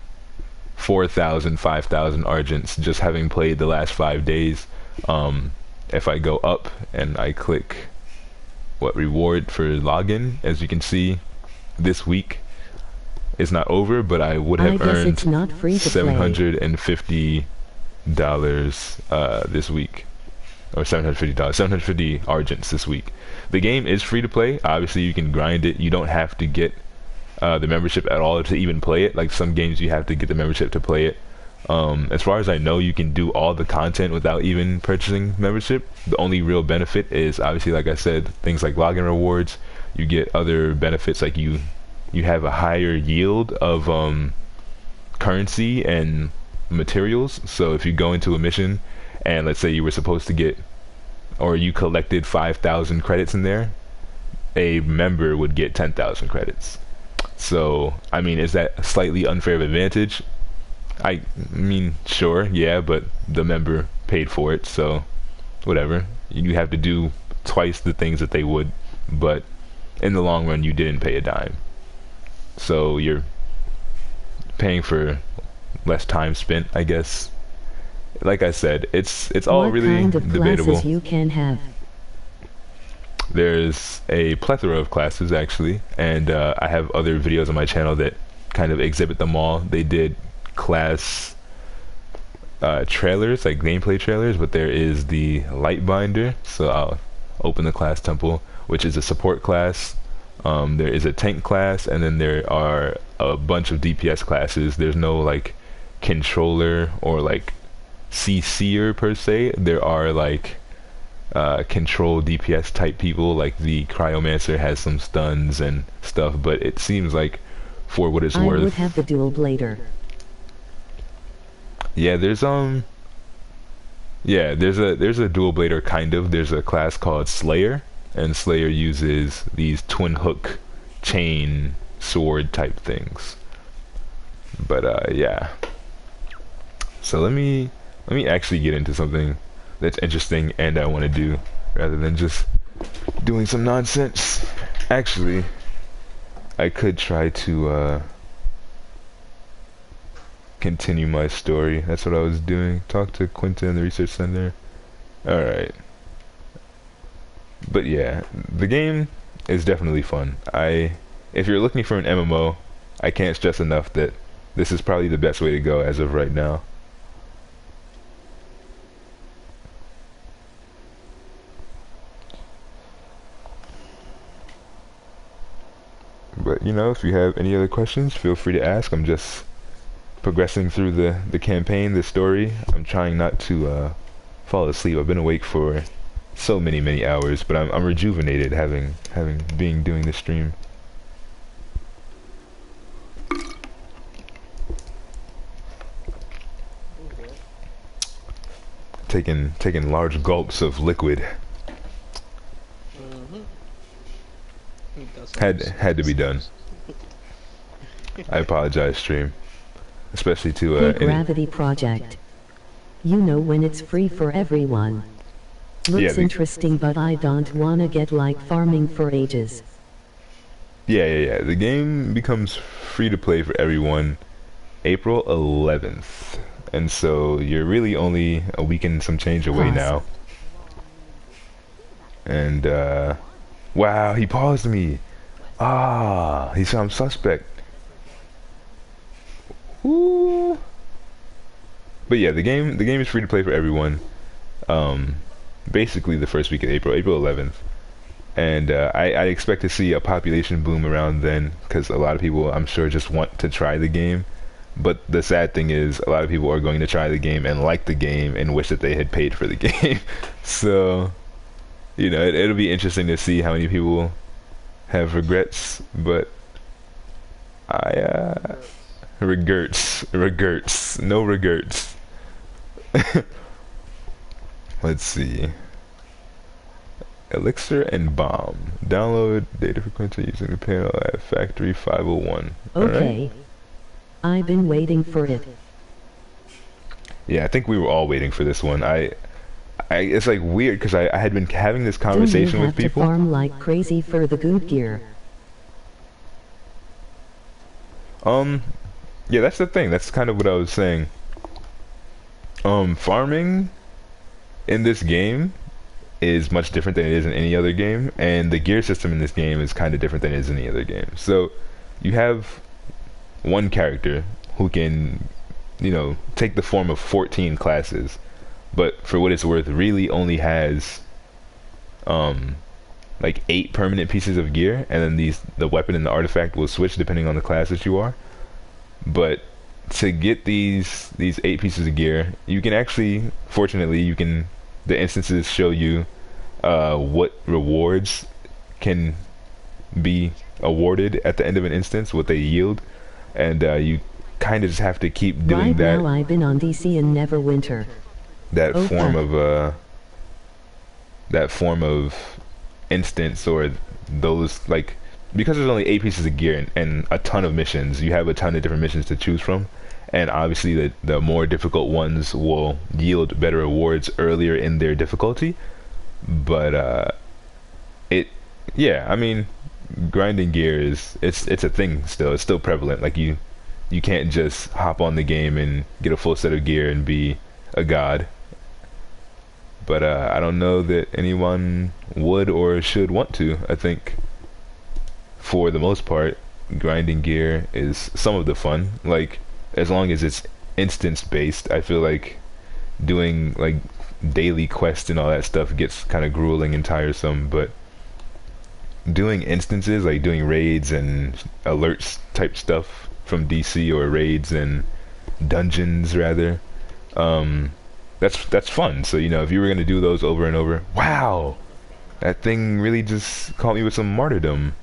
4,000, 5,000 Argents just having played the last 5 days. If I go up and I click reward for login, as you can see, this week is not over, but I would have earned it's not free to $750 this week, or $750, 750 Argents this week. The game is free to play. Obviously, you can grind it. You don't have to get the membership at all to even play it. Like some games, you have to get the membership to play it. As far as I know, you can do all the content without even purchasing membership. The only real benefit is obviously, like I said, things like login rewards. You get other benefits, like you have a higher yield of currency and materials. So if you go into a mission and let's say you were supposed to get, or you collected 5,000 credits in there, a member would get 10,000 credits. So, I mean, is that a slightly unfair advantage? I mean, sure, yeah, but the member paid for it, so whatever. You have to do twice the things that they would, but in the long run, you didn't pay a dime. So you're paying for less time spent, I guess. Like I said, it's all what really kind of debatable. Classes you can have? There's a plethora of classes actually, and I have other videos on my channel that kind of exhibit them all. They did class trailers, like gameplay trailers, but there is the Lightbinder, so I'll open the class temple, which is a support class. There is a tank class, and then there are a bunch of DPS classes. There's no like controller or like CC'er per se. There are like control DPS type people, like the Cryomancer has some stuns and stuff, but it seems like for what it's worth, I would have the dual blader. Yeah, there's a dual blader kind of. There's a class called Slayer, and Slayer uses these twin hook chain sword type things. But yeah. So let me actually get into something that's interesting and I want to do, rather than just doing some nonsense. Actually, I could try to continue my story. That's what I was doing. Talk to Quinta in the research center. Alright. But yeah, the game is definitely fun. If you're looking for an MMO, I can't stress enough that this is probably the best way to go as of right now. But you know, if you have any other questions, feel free to ask. I'm just progressing through the campaign, the story. I'm trying not to fall asleep. I've been awake for so many hours, but I'm rejuvenated having doing the stream. Taking large gulps of liquid. Had to be done. I apologize, stream, especially to Hey, Gravity Project. You know when it's free for everyone. Looks interesting, but I don't wanna get like farming for ages. Yeah. The game becomes free to play for everyone April 11th, and so you're really only a week and some change away now. And wow, he paused me. He said I'm suspect. Ooh. But yeah, the game is free to play for everyone. Basically the first week of April 11th, and I expect to see a population boom around then, because a lot of people, I'm sure, just want to try the game. But the sad thing is, a lot of people are going to try the game and like the game and wish that they had paid for the game. So, you know, it'll be interesting to see how many people have regrets, but I regrets, no regrets. Let's see. Elixir and bomb. Download data frequency using the panel at factory 501. Okay. Right. I've been waiting for it. Yeah, I think we were all waiting for this one. It's like weird because I had been having this conversation with people. Do you have to farm like crazy for the good gear? Yeah, that's the thing. That's kind of what I was saying. Farming in this game is much different than it is in any other game, and the gear system in this game is kind of different than it is in any other game. So, you have one character who can, you know, take the form of 14 classes, but for what it's worth, really only has, like 8 permanent pieces of gear, and then the weapon and the artifact will switch depending on the class that you are. But to get these 8 pieces of gear, you can actually, fortunately, the instances show you what rewards can be awarded at the end of an instance, what they yield, and you kind of just have to keep doing right that. Now I've been on DC in Neverwinter. That form of instance, or those, like, because there's only 8 pieces of gear and a ton of missions, you have a ton of different missions to choose from, and obviously the more difficult ones will yield better rewards earlier in their difficulty. But I mean, grinding gear it's a thing still. It's still prevalent. Like you can't just hop on the game and get a full set of gear and be a god. But I don't know that anyone would or should want to. I think for the most part, grinding gear is some of the fun. Like, as long as it's instance based, I feel like doing like daily quests and all that stuff gets kind of grueling and tiresome. But doing instances, like doing raids and alerts type stuff from DC, or raids and dungeons rather, that's fun. So, you know, if you were gonna do those over and over, wow, that thing really just caught me with some martyrdom.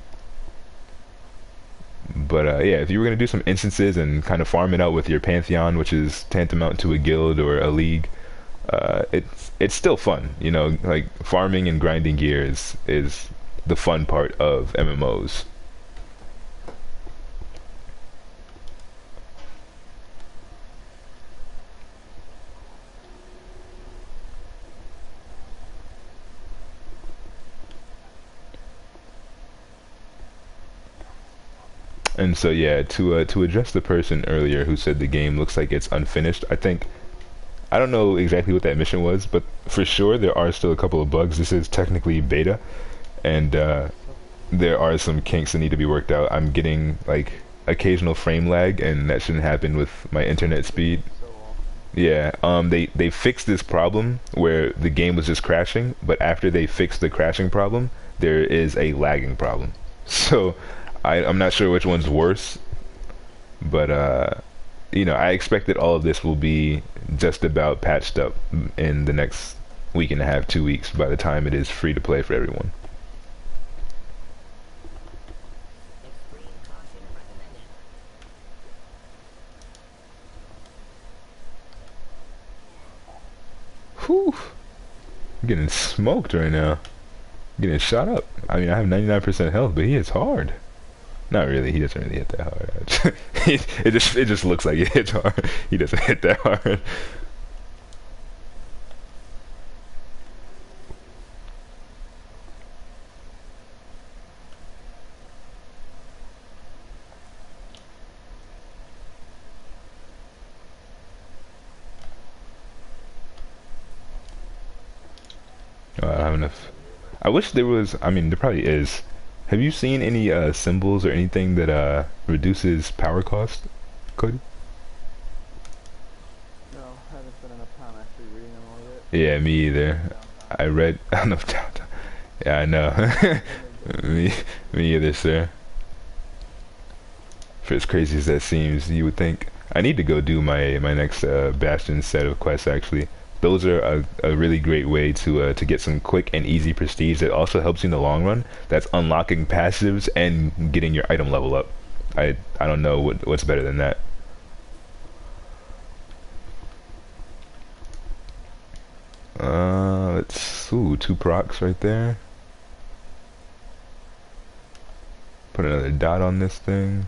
But yeah, if you were gonna do some instances and kind of farm it out with your pantheon, which is tantamount to a guild or a league, it's still fun. You know, like farming and grinding gear is the fun part of MMOs. And so yeah, to address the person earlier who said the game looks like it's unfinished, I don't know exactly what that mission was, but for sure there are still a couple of bugs. This is technically beta, and there are some kinks that need to be worked out. I'm getting like occasional frame lag, and that shouldn't happen with my internet speed. Yeah, they fixed this problem where the game was just crashing, but after they fixed the crashing problem, there is a lagging problem. So I'm not sure which one's worse, but you know, I expect that all of this will be just about patched up in the next week and a half, 2 weeks, by the time it is free to play for everyone. Extreme caution recommended. Whew, I'm getting smoked right now. I'm getting shot up. I mean, I have 99% health, but he hits hard. Not really. He doesn't really hit that hard. it just looks like it hits hard. He doesn't hit that hard. I don't have enough. I wish there was. I mean, there probably is. Have you seen any symbols or anything that reduces power cost, Cody? No, I haven't spent enough time actually reading them all Yeah, yet. me either. I read enough downtown. Yeah, I know. me either, sir. For as crazy as that seems, you would think I need to go do my next Bastion set of quests actually. those are a really great way to get some quick and easy prestige that also helps you in the long run. That's unlocking passives and getting your item level up. I don't know what's better than that. Let's, ooh, 2 procs right there. Put another dot on this thing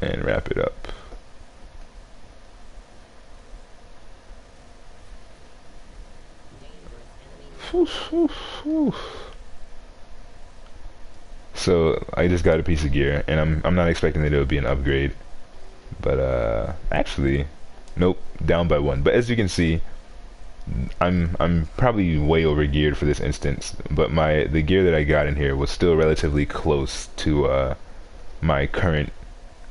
and wrap it up. So I just got a piece of gear, and I'm not expecting that it would be an upgrade, but actually, nope, down by 1. But as you can see, I'm probably way over geared for this instance, but the gear that I got in here was still relatively close to my current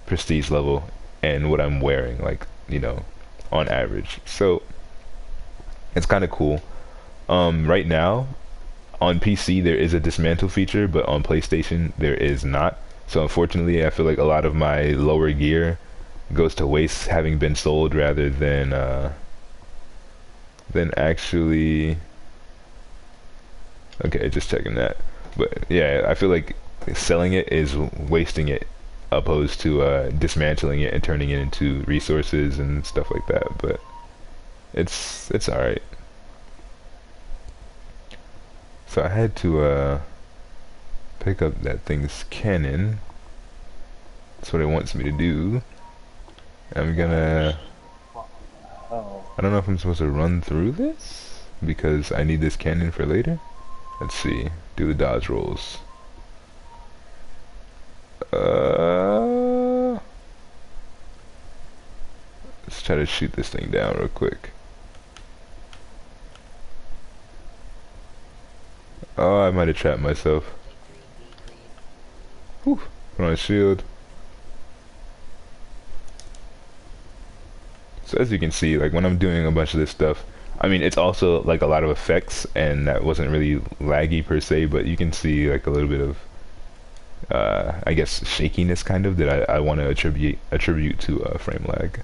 prestige level and what I'm wearing, like, you know, on average. So it's kind of cool. Right now on PC there is a dismantle feature, but on PlayStation there is not. So unfortunately I feel like a lot of my lower gear goes to waste having been sold rather than actually, okay, just checking that. But yeah, I feel like selling it is wasting it opposed to dismantling it and turning it into resources and stuff like that. But it's alright. So I had to pick up that thing's cannon. That's what it wants me to do. I'm gonna, I don't know if I'm supposed to run through this because I need this cannon for later. Let's see, do the dodge rolls. Let's try to shoot this thing down real quick. Oh, I might have trapped myself. Whew, put on a shield. So as you can see, like when I'm doing a bunch of this stuff, I mean it's also like a lot of effects, and that wasn't really laggy per se, but you can see like a little bit of I guess shakiness kind of that I want to attribute to frame lag.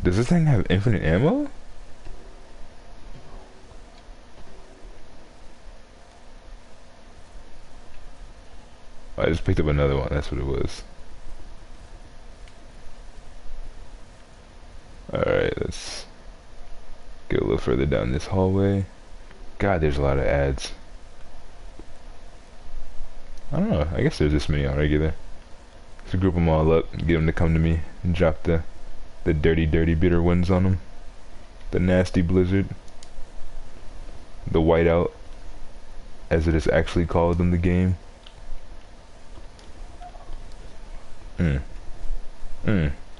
Does this thing have infinite ammo? I just picked up another one, that's what it was. Alright, let's get a little further down this hallway. God, there's a lot of ads. I don't know, I guess there's this many on regular. Let's group them all up, get them to come to me, and drop the dirty bitter ones on them. The nasty blizzard. The whiteout, as it is actually called in the game.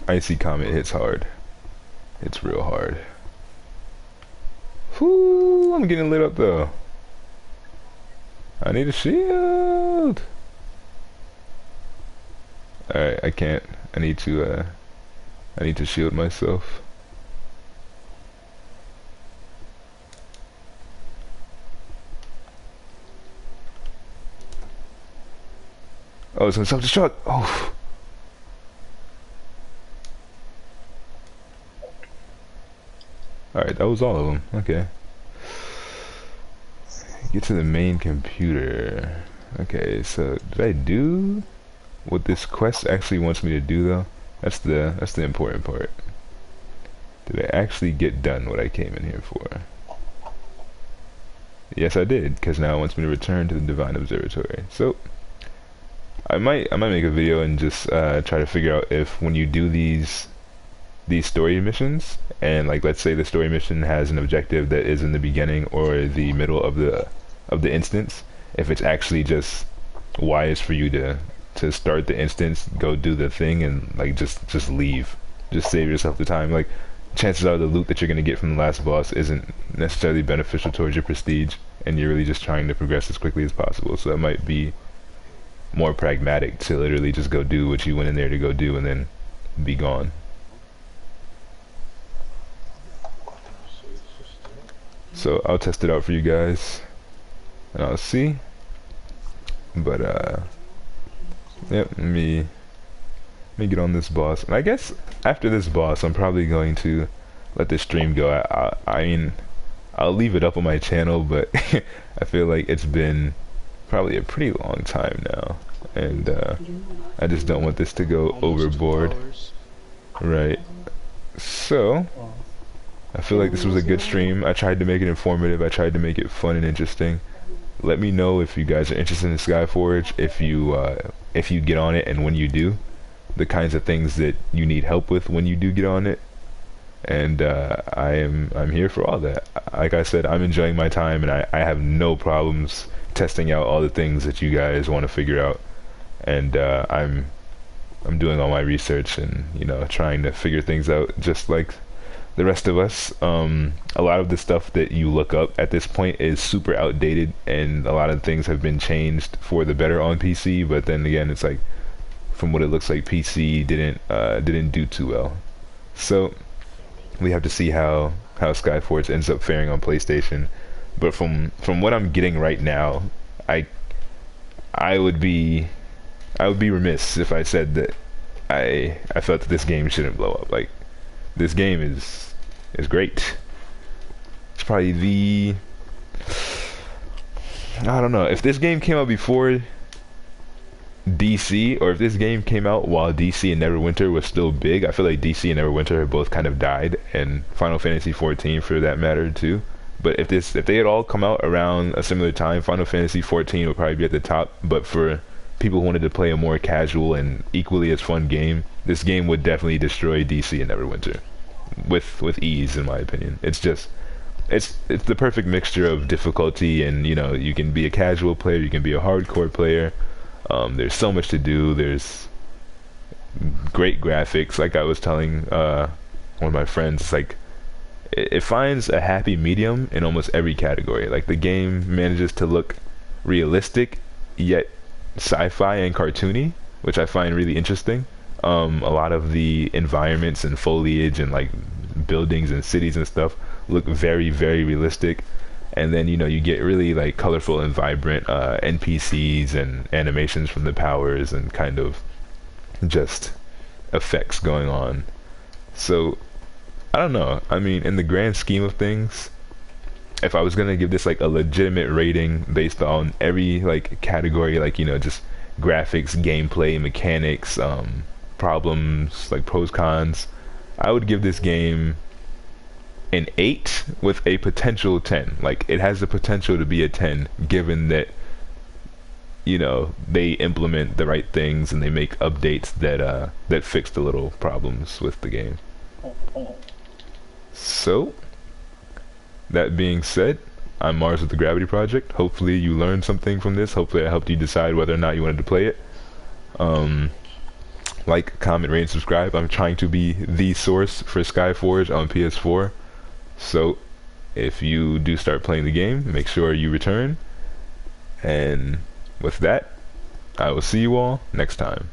Icy Comet hits hard. It's real hard. Whoo, I'm getting lit up though. I need a shield. Alright, I can't. I need to shield myself. Oh, it's gonna self-destruct. Oh. Alright, that was all of them. Okay. Get to the main computer. Okay, so did I do what this quest actually wants me to do though? That's the important part. Did I actually get done what I came in here for? Yes, I did, because now it wants me to return to the Divine Observatory. So I might make a video and just try to figure out if when you do these story missions, and like let's say the story mission has an objective that is in the beginning or the middle of the instance, if it's actually just wise for you to start the instance, go do the thing, and like just leave, just save yourself the time. Like chances are the loot that you're gonna get from the last boss isn't necessarily beneficial towards your prestige, and you're really just trying to progress as quickly as possible. So that might be more pragmatic to literally just go do what you went in there to go do and then be gone. So I'll test it out for you guys and I'll see. But Yep, let me get on this boss. And I guess after this boss, I'm probably going to let the stream go. I mean, I'll leave it up on my channel, but I feel like it's been probably a pretty long time now, and I just don't want this to go Almost 2 overboard. hours. Right. So, I feel like this was a good stream. I tried to make it informative. I tried to make it fun and interesting. Let me know if you guys are interested in Skyforge, if you get on it, and when you do, the kinds of things that you need help with when you do get on it. And I'm here for all that. Like I said, I'm enjoying my time, and I have no problems testing out all the things that you guys want to figure out. And I'm doing all my research and trying to figure things out just like the rest of us. A lot of the stuff that you look up at this point is super outdated, and a lot of things have been changed for the better on PC. But then again, it's like, from what it looks like, PC didn't do too well. So we have to see how Skyforge ends up faring on PlayStation. But from what I'm getting right now, I would be remiss if I said that I felt that this game shouldn't blow up. Like, this game is great. It's probably I don't know, if this game came out before DC, or if this game came out while DC and Neverwinter was still big, I feel like DC and Neverwinter have both kind of died, and Final Fantasy 14 for that matter too. But if they had all come out around a similar time, Final Fantasy 14 would probably be at the top. But for people who wanted to play a more casual and equally as fun game, this game would definitely destroy DC and Neverwinter with ease, in my opinion. It's the perfect mixture of difficulty, and you can be a casual player, you can be a hardcore player. There's so much to do. There's great graphics. Like I was telling one of my friends, it's like it finds a happy medium in almost every category. Like, the game manages to look realistic yet sci-fi and cartoony, which I find really interesting. A lot of the environments and foliage and like buildings and cities and stuff look very, very realistic. And then you get really like colorful and vibrant NPCs and animations from the powers and kind of just effects going on. So I don't know. I mean, in the grand scheme of things, if I was gonna give this like a legitimate rating based on every like category, like just graphics, gameplay, mechanics, problems, like pros, cons, I would give this game an 8 with a potential 10. Like, it has the potential to be a 10, given that they implement the right things and they make updates that fix the little problems with the game. So, that being said, I'm Mars with the Gravity Project. Hopefully you learned something from this. Hopefully I helped you decide whether or not you wanted to play it. Like, comment, rate, and subscribe. I'm trying to be the source for Skyforge on PS4. So, if you do start playing the game, make sure you return. And with that, I will see you all next time.